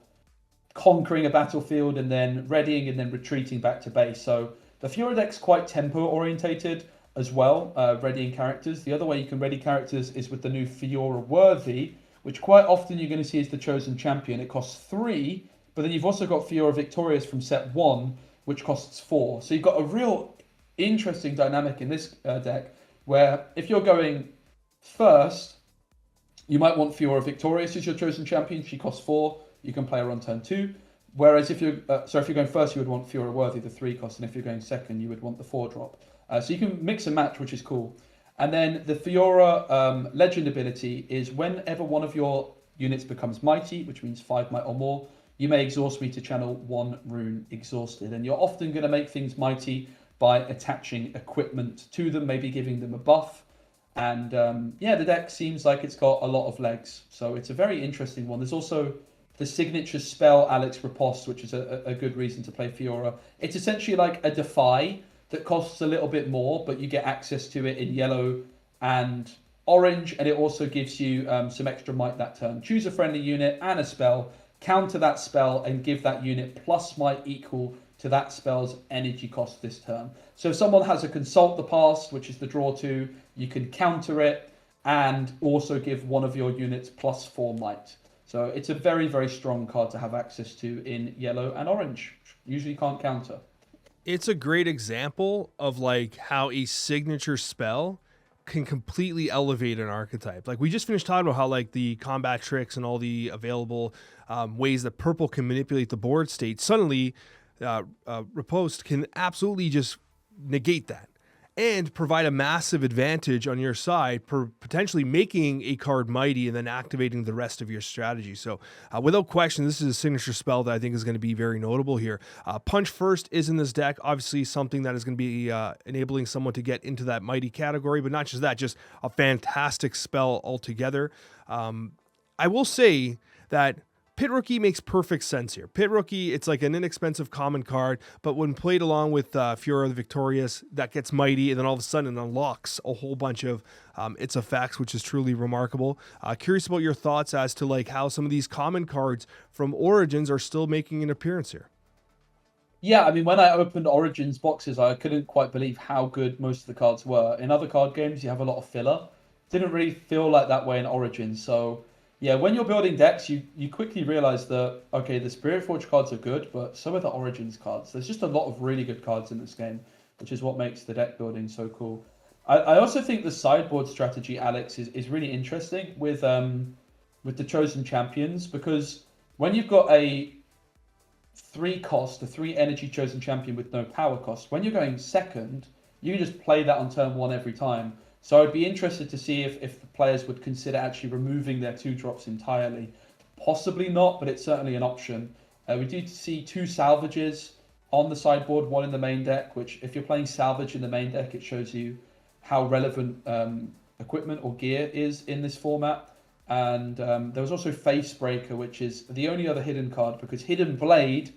conquering a battlefield and then readying and then retreating back to base. So the Fiora deck's quite tempo orientated as well, readying characters. The other way you can ready characters is with the new Fiora Worthy, which quite often you're going to see as the chosen champion. It costs 3, but then you've also got Fiora Victorious from set 1, which costs 4. So you've got a real interesting dynamic in this deck, where if you're going first, you might want Fiora Victorious as your chosen champion. She costs 4. You can play her on turn 2. Whereas if you're going first, you would want Fiora Worthy, the 3 cost, and if you're going second, you would want the 4 drop. So you can mix and match, which is cool. And then the Fiora legend ability is whenever one of your units becomes mighty, which means 5 might or more, you may exhaust me to channel 1 rune exhausted. And you're often going to make things mighty by attaching equipment to them, maybe giving them a buff. And the deck seems like it's got a lot of legs. So it's a very interesting one. There's also the signature spell Alex Riposte, which is a good reason to play Fiora. It's essentially like a Defy that costs a little bit more, but you get access to it in yellow and orange, and it also gives you some extra might that turn. Choose a friendly unit and a spell, counter that spell, and give that unit plus might equal to that spell's energy cost this turn. So if someone has a Consult the Past, which is the draw 2, you can counter it and also give one of your units plus 4 might. So it's a very, very strong card to have access to in yellow and orange. Usually can't counter. It's a great example of like how a signature spell can completely elevate an archetype. Like we just finished talking about how like the combat tricks and all the available ways that purple can manipulate the board state. Suddenly, Riposte can absolutely just negate that and provide a massive advantage on your side, potentially making a card mighty and then activating the rest of your strategy. So without question, this is a signature spell that I think is going to be very notable here. Punch First is in this deck, obviously something that is going to be enabling someone to get into that mighty category, but not just that, just a fantastic spell altogether. I will say that Pit Rookie makes perfect sense here. Pit Rookie, it's like an inexpensive common card, but when played along with Fiora the Victorious, that gets mighty, and then all of a sudden it unlocks a whole bunch of its effects, which is truly remarkable. Curious about your thoughts as to like how some of these common cards from Origins are still making an appearance here. Yeah, I mean, when I opened Origins boxes, I couldn't quite believe how good most of the cards were. In other card games, you have a lot of filler. didn't really feel like that way in Origin. So yeah, when you're building decks, you quickly realize that, okay, the Spiritforged cards are good, but so are the Origins cards. There's just a lot of really good cards in this game, which is what makes the deck building so cool. I also think the sideboard strategy, Alex, is really interesting with the chosen champions, because when you've got a 3 energy chosen champion with no power cost, when you're going second, you can just play that on turn 1 every time. So I'd be interested to see if the players would consider actually removing their 2-drops entirely. Possibly not, but it's certainly an option. We do see 2 salvages on the sideboard, 1 in the main deck, which if you're playing salvage in the main deck, it shows you how relevant equipment or gear is in this format. And there was also Facebreaker, which is the only other hidden card, because Hidden Blade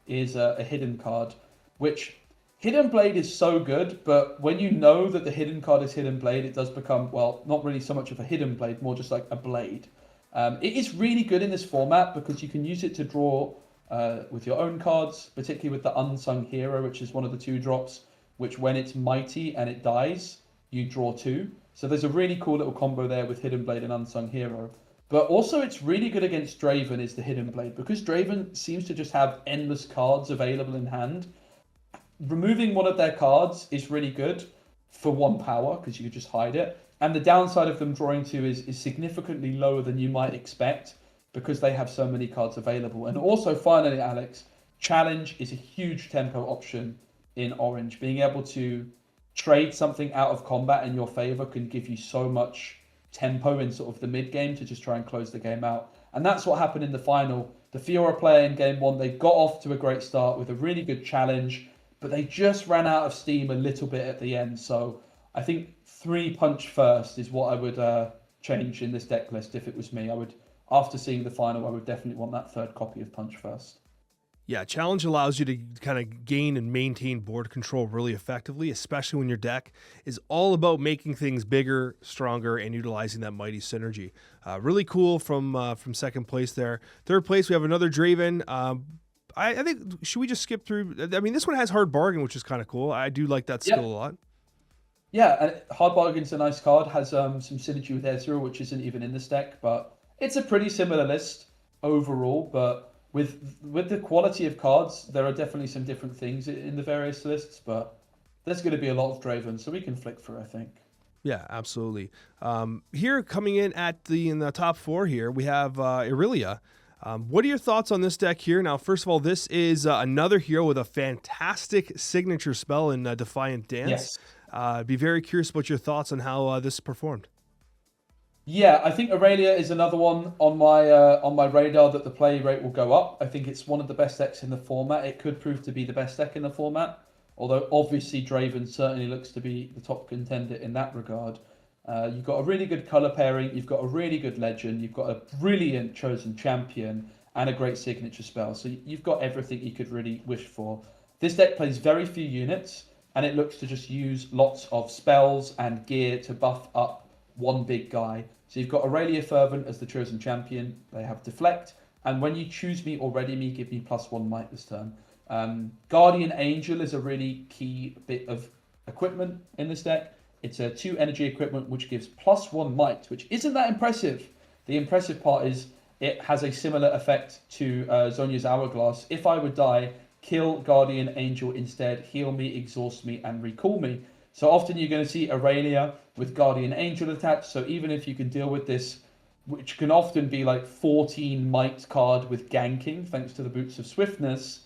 is a hidden card, which Hidden Blade is so good, but when you know that the hidden card is Hidden Blade, it does become, well, not really so much of a hidden blade, more just like a blade. It is really good in this format because you can use it to draw with your own cards, particularly with the Unsung Hero, which is one of the 2-drops, which when it's mighty and it dies, you draw 2. So there's a really cool little combo there with Hidden Blade and Unsung Hero. But also it's really good against Draven is the Hidden Blade, because Draven seems to just have endless cards available in hand. Removing one of their cards is really good for 1 power, because you could just hide it. And the downside of them drawing 2 is significantly lower than you might expect, because they have so many cards available. And also, finally, Alex, Challenge is a huge tempo option in Orange. Being able to trade something out of combat in your favor can give you so much tempo in sort of the mid game to just try and close the game out. And that's what happened in the final. The Fiora player in game 1, they got off to a great start with a really good challenge, but they just ran out of steam a little bit at the end. So I think 3 punch first is what I would change in this deck list if it was me. I would, after seeing the final, I would definitely want that 3rd copy of punch first. Yeah, challenge allows you to kind of gain and maintain board control really effectively, especially when your deck is all about making things bigger, stronger, and utilizing that mighty synergy. Really cool from 2nd place there. 3rd place, we have another Draven. I think, should we just skip through? I mean, this one has Hard Bargain, which is kind of cool. I do like that skill a lot. Yeah, and Hard Bargain's a nice card. Has some synergy with Ezreal, which isn't even in this deck, but it's a pretty similar list overall. But with the quality of cards, there are definitely some different things in the various lists, but there's going to be a lot of Draven, so we can flick through, I think. Yeah, absolutely. Here, coming in in the top 4 here, we have Irelia. What are your thoughts on this deck here? Now, first of all, this is another hero with a fantastic signature spell in Defiant Dance. Yes. I'd be very curious about your thoughts on how this performed. Yeah, I think Irelia is another one on my radar that the play rate will go up. I think it's one of the best decks in the format. It could prove to be the best deck in the format, although obviously Draven certainly looks to be the top contender in that regard. You've got a really good color pairing, you've got a really good legend, you've got a brilliant chosen champion, and a great signature spell. So you've got everything you could really wish for. This deck plays very few units, and it looks to just use lots of spells and gear to buff up one big guy. So you've got Aurelia Fervent as the chosen champion. They have Deflect, and when you choose me or ready me, give me +1 might this turn. Guardian Angel is a really key bit of equipment in this deck. It's a 2 energy equipment which gives +1 might, which isn't that impressive. The impressive part is it has a similar effect to Zhonya's Hourglass. If I would die, kill Guardian Angel instead, heal me, exhaust me, and recall me. So often you're going to see Aurelia with Guardian Angel attached. So even if you can deal with this, which can often be like 14 might card with ganking, thanks to the Boots of Swiftness,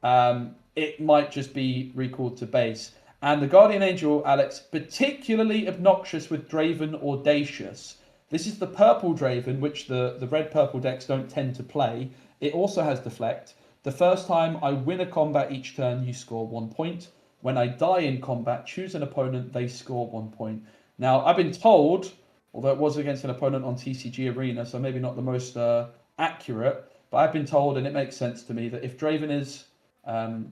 it might just be recalled to base. And the Guardian Angel, Alex, particularly obnoxious with Draven Audacious. This is the purple Draven, which the red-purple decks don't tend to play. It also has Deflect. The first time I win a combat each turn, you score 1 point. When I die in combat, choose an opponent, they score 1 point. Now, I've been told, although it was against an opponent on TCG Arena, so maybe not the most accurate, but I've been told, and it makes sense to me, that if Draven is,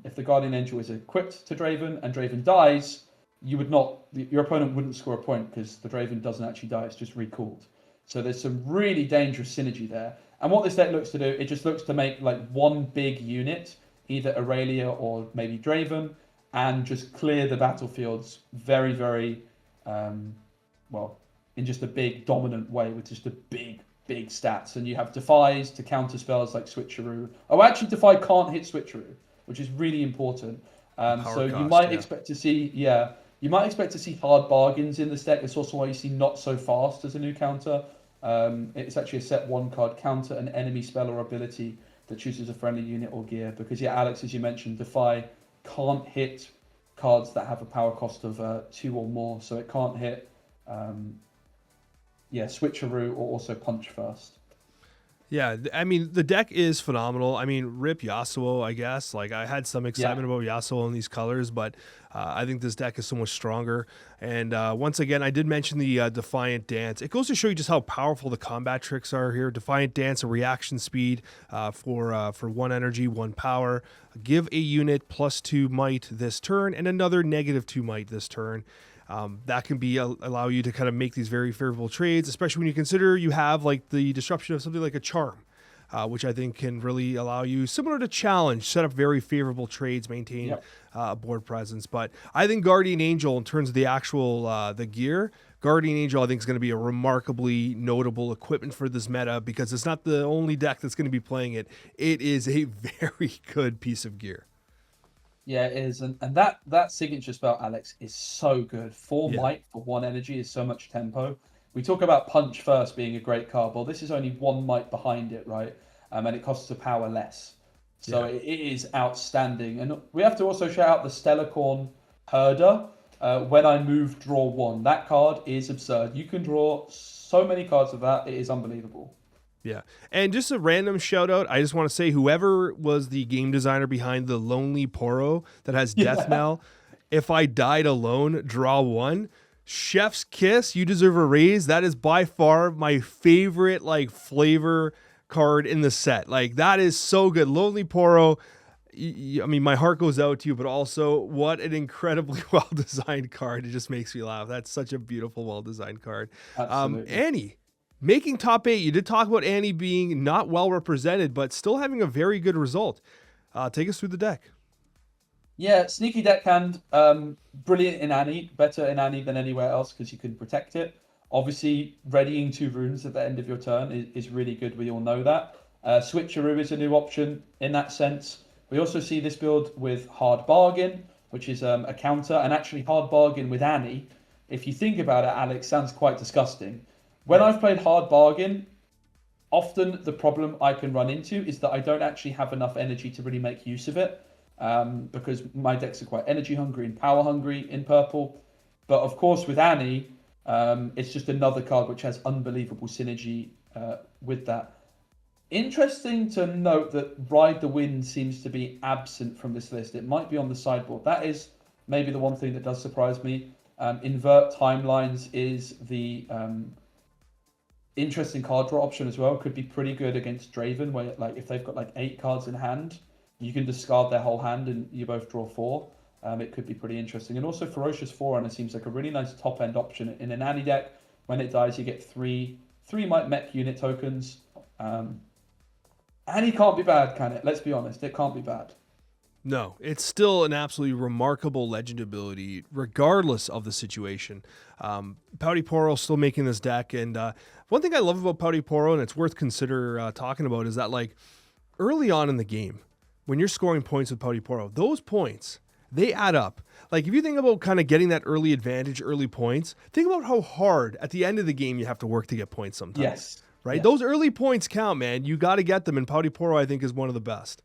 if the Guardian Angel is equipped to Draven and Draven dies, your opponent wouldn't score a point because the Draven doesn't actually die, it's just recalled. So there's some really dangerous synergy there. And what this deck looks to do, it just looks to make like one big unit, either Aurelia or maybe Draven, and just clear the battlefields very, very, in just a big dominant way with just a big stats. And you have defies to counter spells like switcheroo. Oh, actually, defy can't hit switcheroo, which is really important. So you might expect to see, you might expect to see hard bargains in this deck. It's also why you see not so fast as a new counter. It's actually a set 1 card, counter an enemy spell or ability that chooses a friendly unit or gear. Because Alex, as you mentioned, defy can't hit cards that have a power cost of 2 or more. So it can't hit switcheroo or also punch first. Yeah, I mean, the deck is phenomenal. I mean, rip Yasuo, I guess. Like, I had some excitement about Yasuo in these colors, but I think this deck is so much stronger. And once again, I did mention the Defiant Dance. It goes to show you just how powerful the combat tricks are here. Defiant Dance, a reaction speed for 1 energy, 1 power. Give a unit +2 might this turn, and another -2 might this turn. That can be allow you to kind of make these very favorable trades, especially when you consider you have like the disruption of something like a charm, which I think can really allow you, similar to challenge, set up very favorable trades, maintain board presence. But I think Guardian Angel, in terms of the actual the gear, Guardian Angel I think is going to be a remarkably notable equipment for this meta, because it's not the only deck that's going to be playing it. It is a very good piece of gear. Yeah, it is. And that signature spell, Alex, is so good. 4 might for 1 energy is so much tempo. We talk about punch first being a great card. Well, this is only 1 might behind it, right? And it costs a power less. So it is outstanding. And we have to also shout out the Stellarcorn Herder. When I move, draw 1. That card is absurd. You can draw so many cards of that. It is unbelievable. Yeah. And just a random shout out, I just want to say whoever was the game designer behind the Lonely Poro that has Death Knell, if I died alone, draw 1. Chef's kiss, you deserve a raise. That is by far my favorite like flavor card in the set. Like, that is so good. Lonely Poro, I mean, my heart goes out to you, but also what an incredibly well-designed card. It just makes me laugh. That's such a beautiful, well-designed card. Annie, making top 8, you did talk about Annie being not well represented, but still having a very good result. Take us through the deck. Yeah, sneaky deckhand, brilliant in Annie, better in Annie than anywhere else because you can protect it. Obviously, readying 2 runes at the end of your turn is really good. We all know that. Switcheroo is a new option in that sense. We also see this build with Hard Bargain, which is a counter, and actually Hard Bargain with Annie, if you think about it, Alex, sounds quite disgusting. When I've played Hard Bargain, often the problem I can run into is that I don't actually have enough energy to really make use of it, because my decks are quite energy hungry and power hungry in purple. But of course with Annie, it's just another card which has unbelievable synergy with that. Interesting to note that Ride the Wind seems to be absent from this list. It might be on the sideboard. That is maybe the one thing that does surprise me. Invert Timelines is the interesting card draw option as well. Could be pretty good against Draven, where like if they've got like 8 cards in hand, you can discard their whole hand and you both draw 4. It could be pretty interesting. And also Ferocious Forerunner seems like a really nice top end option in an Annie deck. When it dies, you get 3 might mech unit tokens. Annie can't be bad, can it? Let's be honest, it can't be bad. No, it's still an absolutely remarkable legend ability, regardless of the situation. Pouty Poro still making this deck, and one thing I love about Pouty Poro, and it's worth consider talking about, is that like early on in the game, when you're scoring points with Pouty Poro, those points, they add up. Like if you think about kind of getting that early advantage, early points, think about how hard at the end of the game you have to work to get points sometimes. Yes. Right? Yes. Those early points count, man. You got to get them, and Pouty Poro, I think, is one of the best.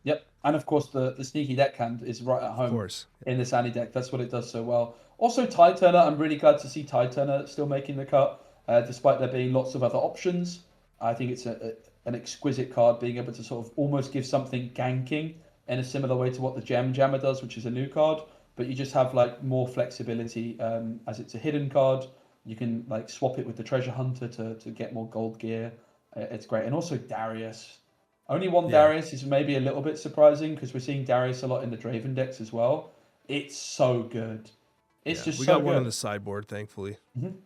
Yep, and of course the sneaky deckhand is right at home in this Annie deck. That's what it does so well. Also Tide Turner, I'm really glad to see Tide Turner still making the cut, despite there being lots of other options. I think it's an exquisite card, being able to sort of almost give something ganking in a similar way to what the Gem Jammer does, which is a new card, but you just have like more flexibility as it's a hidden card. You can like swap it with the Treasure Hunter to get more gold gear. It's great. And also Darius. Only one Darius is maybe a little bit surprising because we're seeing Darius a lot in the Draven decks as well. It's so good. It's just so good. We got one on the sideboard, thankfully. Mm-hmm.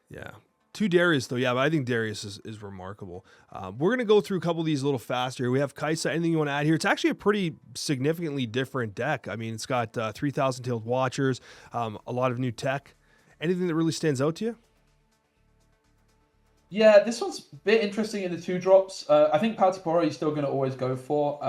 Yeah. 2 Darius, though. Yeah, but I think Darius is remarkable. We're going to go through a couple of these a little faster here. We have Kaisa. Anything you want to add here? It's actually a pretty significantly different deck. I mean, it's got 3,000 Tailed Watchers, a lot of new tech. Anything that really stands out to you? Yeah, this one's a bit interesting in the 2 drops. I think Paltipora you're still going to always go for.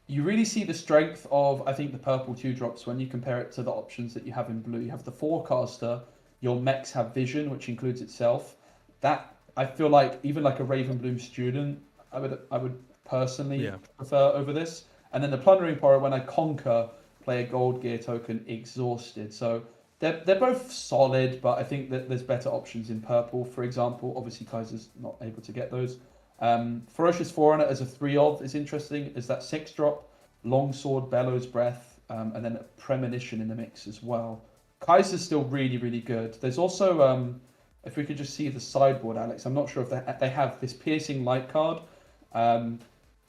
You really see the strength of, I think, the purple 2 drops when you compare it to the options that you have in blue. You have the Forecaster, your mechs have Vision, which includes itself. That, I feel like, even like a Ravenbloom student, I would personally prefer over this. And then the Plundering Porra, when I conquer, play a gold gear token exhausted. So they're both solid, but I think that there's better options in purple. For example, obviously Kaiser's not able to get those. Ferocious Forerunner as a 3 of is interesting. Is that 6-drop, Longsword, Bellows Breath, and then a Premonition in the mix as well. Kaiser's still really, really good. There's also, if we could just see the sideboard, Alex, I'm not sure if they have this Piercing Light card.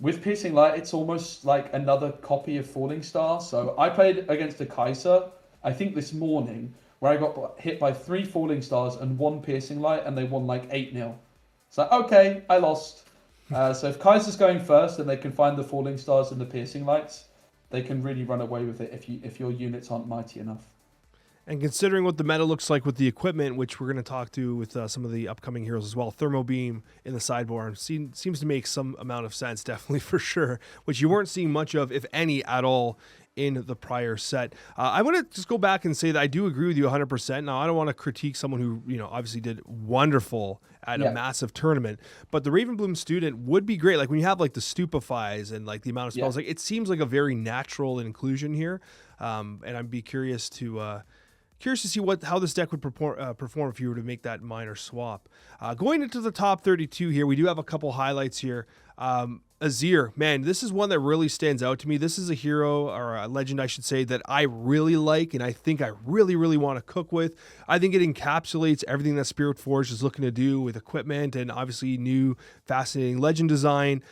With Piercing Light, it's almost like another copy of Falling Star. So I played against a Kaisa, I think this morning, where I got hit by 3 Falling Stars and 1 Piercing Light, and they won like 8-0. It's like, okay, I lost. So if Kaiser's going first and they can find the Falling Stars and the Piercing Lights, they can really run away with it if your units aren't mighty enough. And considering what the meta looks like with the equipment, which we're going to talk to with some of the upcoming heroes as well, Thermo Beam in the sideboard seems to make some amount of sense, definitely for sure, which you weren't seeing much of, if any, at all in the prior set. I want to just go back and say that I do agree with you 100%. Now, I don't want to critique someone who, obviously did wonderful at a massive tournament, but the Ravenbloom student would be great. Like when you have like the Stupefies and like the amount of spells, like it seems like a very natural inclusion here. And I'd be curious to see how this deck would perform if you were to make that minor swap. Going into the top 32 here, we do have a couple highlights here. Azir, man, this is one that really stands out to me. This is a hero, or a legend, I should say, that I really like, and I think I really, really want to cook with. I think it encapsulates everything that Spiritforged is looking to do with equipment and obviously new, fascinating legend design.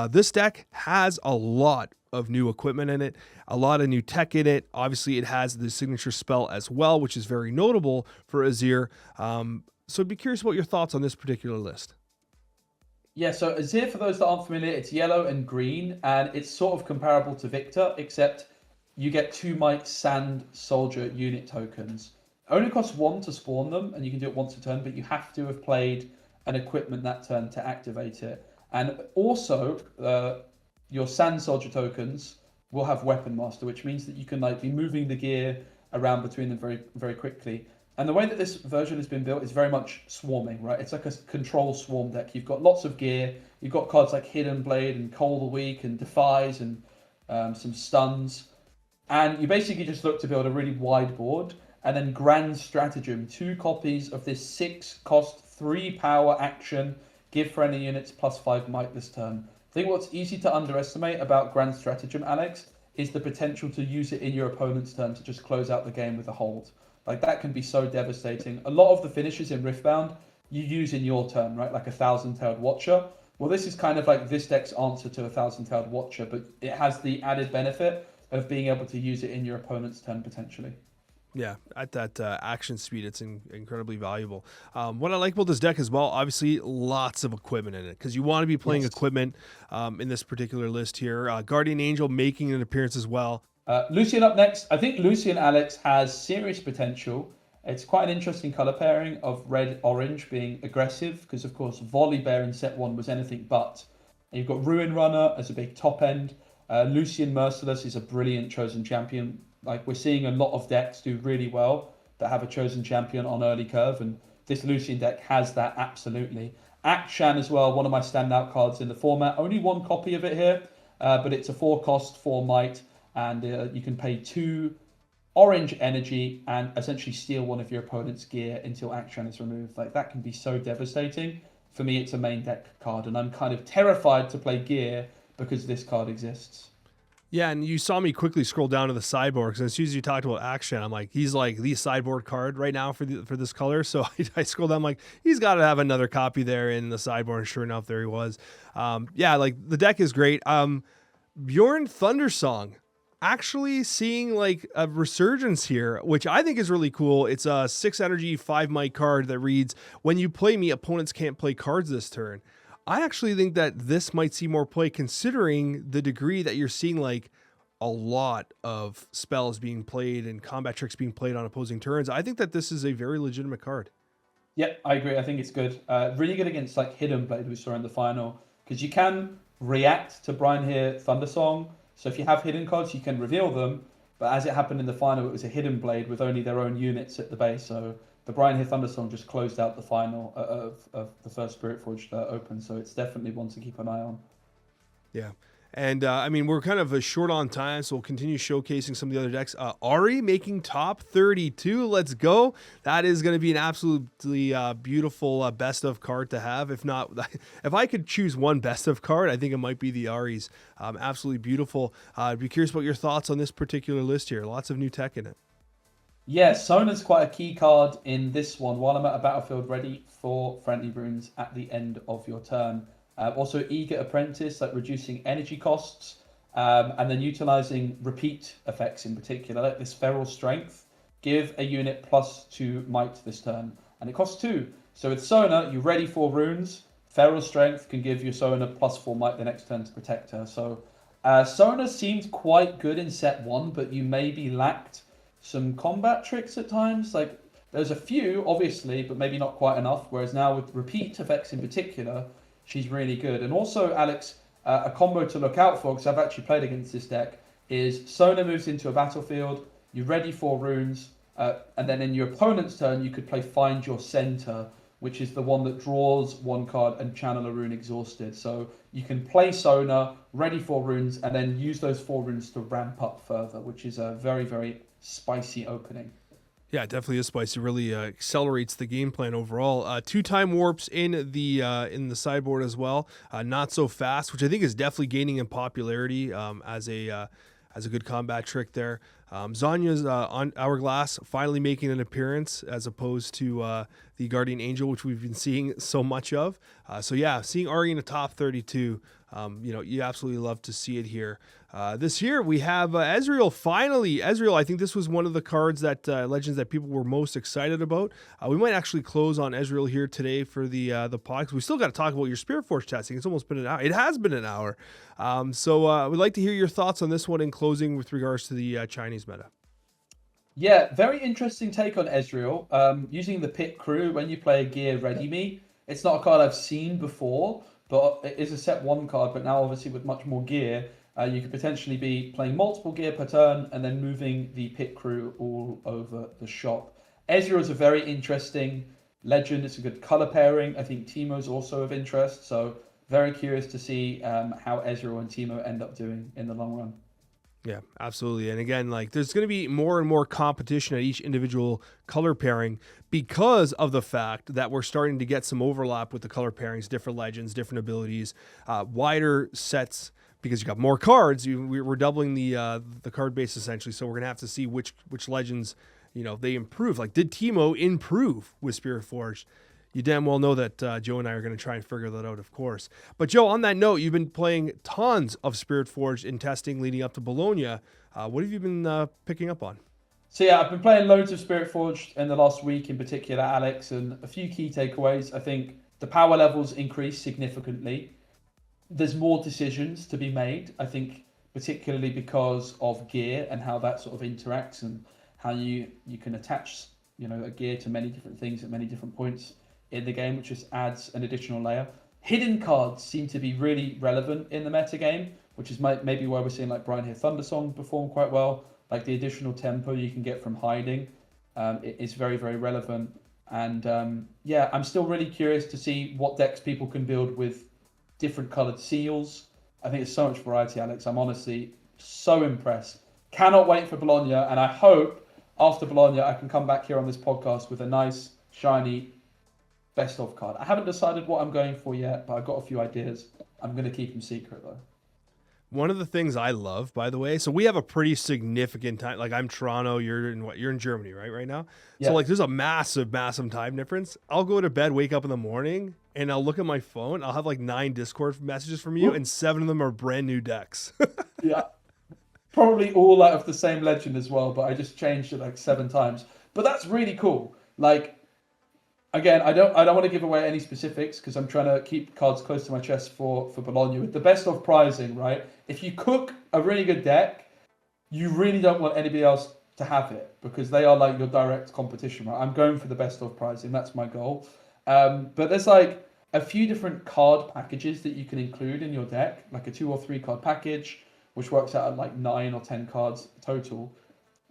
This deck has a lot of new equipment in it, a lot of new tech in it. Obviously, it has the signature spell as well, which is very notable for Azir. So I'd be curious about your thoughts on this particular list. Yeah, so Azir, for those that aren't familiar, it's yellow and green, and it's sort of comparable to Victor, except you get 2 Might Sand Soldier unit tokens. Only costs 1 to spawn them, and you can do it once a turn, but you have to have played an equipment that turn to activate it. And also, your Sand Soldier tokens will have Weapon Master, which means that you can be moving the gear around between them very, very quickly. And the way that this version has been built is very much swarming, right? It's like a control swarm deck. You've got lots of gear. You've got cards like Hidden Blade and Cold the Weak and Defies and some stuns. And you basically just look to build a really wide board. And then Grand Stratagem, 2 copies of this 6 cost, 3 power action. Give friendly units +5 might this turn. I think what's easy to underestimate about Grand Stratagem, Alex, is the potential to use it in your opponent's turn to just close out the game with a hold. Like that can be so devastating. A lot of the finishes in Riftbound you use in your turn, right? Like a Thousand-Tailed Watcher. Well, this is kind of like this deck's answer to a Thousand-Tailed Watcher, but it has the added benefit of being able to use it in your opponent's turn potentially. Yeah, at that action speed, it's incredibly valuable. What I like about this deck as well, obviously, lots of equipment in it, because you want to be playing equipment in this particular list here. Guardian Angel making an appearance as well. Lucian up next. I think Lucian, Alex, has serious potential. It's quite an interesting color pairing of red-orange being aggressive, because, of course, Volibear in set 1 was anything but. And you've got Ruin Runner as a big top end. Lucian Merciless is a brilliant chosen champion. Like, we're seeing a lot of decks do really well that have a chosen champion on early curve, and this Lucian deck has that absolutely. Akshan as well, one of my standout cards in the format. Only 1 copy of it here, but it's a 4 cost, 4 might, and you can pay 2 orange energy and essentially steal one of your opponent's gear until Akshan is removed. Like, that can be so devastating. For me, it's a main deck card, and I'm kind of terrified to play gear because this card exists. Yeah, and you saw me quickly scroll down to the sideboard, because as soon as you talked about Akshan, I'm like, he's like the sideboard card right now for this color. So I scrolled down, I'm like, he's got to have another copy there in the sideboard, and sure enough, there he was. Yeah, like the deck is great. Bjorn Thundersong, actually seeing like a resurgence here, which I think is really cool. It's a 6 energy, 5 might card that reads, when you play me, opponents can't play cards this turn. I actually think that this might see more play, considering the degree that you're seeing like a lot of spells being played and combat tricks being played on opposing turns, I think that this is a very legitimate card. Yeah, I agree. I think it's good. Really good against like Hidden Blade, we saw in the final, because you can react to Brian here Thundersong. So if you have hidden cards, you can reveal them. But as it happened in the final, it was a Hidden Blade with only their own units at the base. So the Brian here Thundersong just closed out the final of the first Spiritforged Open. So it's definitely one to keep an eye on. Yeah. And I mean, we're kind of short on time, so we'll continue showcasing some of the other decks. Ahri making top 32. Let's go. That is going to be an absolutely beautiful best of card to have. If not, if I could choose one best of card, I think it might be the Ahri's. Absolutely beautiful. I'd be curious about your thoughts on this particular list here. Lots of new tech in it. Yeah, Sona's quite a key card in this one. While I'm at a battlefield, ready for friendly runes at the end of your turn. Also, Eager Apprentice, like reducing energy costs, and then utilizing repeat effects in particular, like this Feral Strength. Give a unit +2 might this turn, and it costs 2. So with Sona, you're ready for runes. Feral Strength can give your Sona +4 might the next turn to protect her. So Sona seemed quite good in set 1, but you maybe lacked some combat tricks at times. Like there's a few, obviously, but maybe not quite enough. Whereas now with repeat effects in particular, she's really good. And also, Alex, a combo to look out for, because I've actually played against this deck, is Sona moves into a battlefield, you're ready for runes, and then in your opponent's turn, you could play Find Your Center, which is the one that draws one card and channel a rune exhausted. So you can play Sona, ready for runes, and then use those 4 runes to ramp up further, which is a very, very spicy opening. Yeah, it definitely is spicy. Really accelerates the game plan overall. 2-time warps in the sideboard as well. Not so fast, which I think is definitely gaining in popularity as a good combat trick there. Zonya's on Hourglass finally making an appearance as opposed to the Guardian Angel, which we've been seeing so much of. So yeah, seeing Ahri in the top 32, you absolutely love to see it here. This year we have Ezreal. Finally, Ezreal. I think this was one of the cards that Legends that people were most excited about. We might actually close on Ezreal here today for the pod. We still got to talk about your Spiritforged testing. It's almost been an hour. It has been an hour. So we'd like to hear your thoughts on this one in closing with regards to the Chinese meta. Yeah, very interesting take on Ezreal. Using the Pit Crew when you play a gear Ready Me. It's not a card I've seen before, but it is a set 1 card. But now, obviously, with much more gear, you could potentially be playing multiple gear per turn and then moving the Pit Crew all over the shop. Ezreal is a very interesting legend. It's a good color pairing. I think Teemo's also of interest. So very curious to see how Ezreal and Teemo end up doing in the long run. Yeah, absolutely. And again, like there's going to be more and more competition at each individual color pairing because of the fact that we're starting to get some overlap with the color pairings, different legends, different abilities, wider sets. Because you got more cards, we're doubling the card base essentially. So we're gonna have to see which legends, they improve. Like, did Teemo improve with Spiritforged? You damn well know that Joe and I are gonna try and figure that out, of course. But Joe, on that note, you've been playing tons of Spiritforged in testing leading up to Bologna. What have you been picking up on? So yeah, I've been playing loads of Spiritforged in the last week in particular, Alex, and a few key takeaways. I think the power levels increased significantly. There's more decisions to be made, I think, particularly because of gear and how that sort of interacts and how you can attach, a gear to many different things at many different points in the game, which just adds an additional layer. Hidden cards seem to be really relevant in the meta game, which is maybe why we're seeing like Brian here Thundersong perform quite well. Like the additional tempo you can get from hiding is very, very relevant. And I'm still really curious to see what decks people can build with different coloured seals. I think there's so much variety, Alex. I'm honestly so impressed. Cannot wait for Bologna, and I hope after Bologna I can come back here on this podcast with a nice, shiny best of card. I haven't decided what I'm going for yet, but I've got a few ideas. I'm going to keep them secret though. One of the things I love, by the way, so we have a pretty significant time. Like I'm Toronto, you're in Germany, right now. Yeah. So like there's a massive time difference. I'll go to bed, wake up in the morning, and I'll look at my phone. I'll have like 9 Discord messages from you, and 7 of them are brand new decks. Yeah, probably all out of the same legend as well, but I just changed it like 7 times. But that's really cool. Like, again, I don't want to give away any specifics because I'm trying to keep cards close to my chest for Bologna. With the best of prizing, right? If you cook a really good deck you really don't want anybody else to have it because they are like your direct competition, right? I'm going for the best of pricing. That's my goal. But there's like a few different card packages that you can include in your deck, like a 2 or 3 card package, which works out at like 9 or 10 cards total.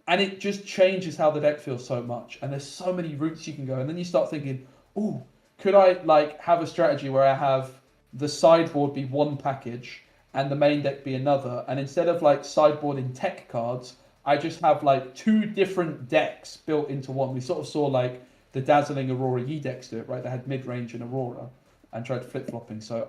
And it just changes how the deck feels so much. And there's so many routes you can go. And then you start thinking, ooh, could I like have a strategy where I have the sideboard be one package and the main deck be another? And instead of like sideboarding tech cards, I just have like 2 different decks built into one. We sort of saw like the dazzling Aurora Yi decks do it, right? They had mid range and Aurora and tried flip flopping. So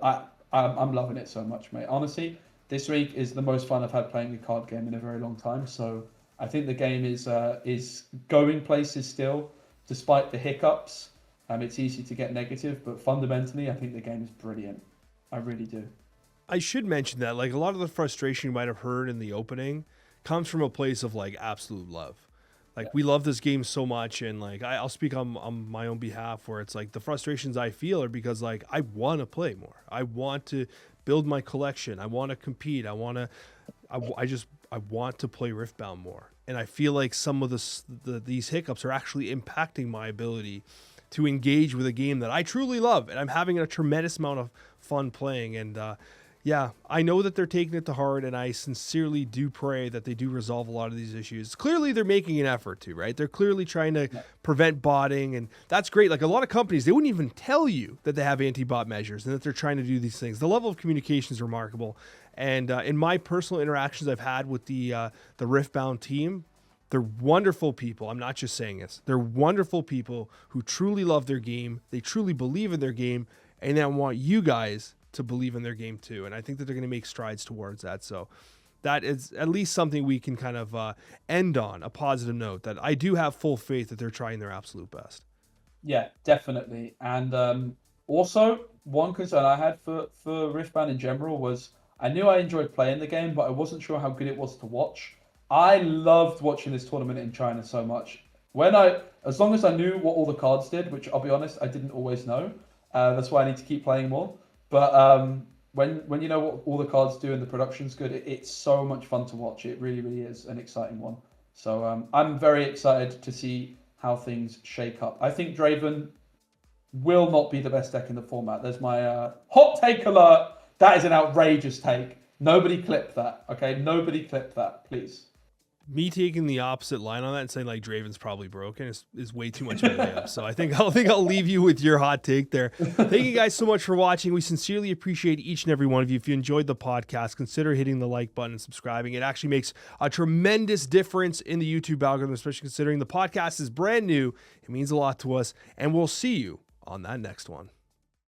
I'm loving it so much, mate. Honestly, this week is the most fun I've had playing a card game in a very long time. So I think the game is going places still, despite the hiccups. It's easy to get negative, but fundamentally, I think the game is brilliant. I really do. I should mention that like a lot of the frustration you might have heard in the opening comes from a place of like absolute love. Like we love this game so much, and like I'll speak on my own behalf where it's like the frustrations I feel are because like I want to play more. I want to build my collection. I want to compete. I want to play Riftbound more. And I feel like some of these hiccups are actually impacting my ability to engage with a game that I truly love, and I'm having a tremendous amount of fun playing. And yeah, I know that they're taking it to heart, and I sincerely do pray that they do resolve a lot of these issues. Clearly, they're making an effort to, right? They're clearly trying to prevent botting, and that's great. Like a lot of companies, they wouldn't even tell you that they have anti-bot measures and that they're trying to do these things. The level of communication is remarkable. And in my personal interactions I've had with the Riftbound team, they're wonderful people. I'm not just saying this. They're wonderful people who truly love their game. They truly believe in their game, and I want you guys to believe in their game too. And I think that they're going to make strides towards that. So that is at least something we can kind of end on a positive note, that I do have full faith that they're trying their absolute best. Yeah, definitely. And also, one concern I had for Riftbound in general was I knew I enjoyed playing the game, but I wasn't sure how good it was to watch. I loved watching this tournament in China so much. As long as I knew what all the cards did, which I'll be honest, I didn't always know. That's why I need to keep playing more. But when you know what all the cards do and the production's good, it's so much fun to watch. It really, really is an exciting one. So I'm very excited to see how things shake up. I think Draven will not be the best deck in the format. There's my hot take alert. That is an outrageous take. Nobody clip that, okay? Nobody clip that, please. Me taking the opposite line on that and saying like Draven's probably broken is way too much of a layup. So I think I'll leave you with your hot take there. Thank you guys so much for watching. We sincerely appreciate each and every one of you. If you enjoyed the podcast, consider hitting the like button and subscribing. It actually makes a tremendous difference in the YouTube algorithm, especially considering the podcast is brand new. It means a lot to us, and we'll see you on that next one.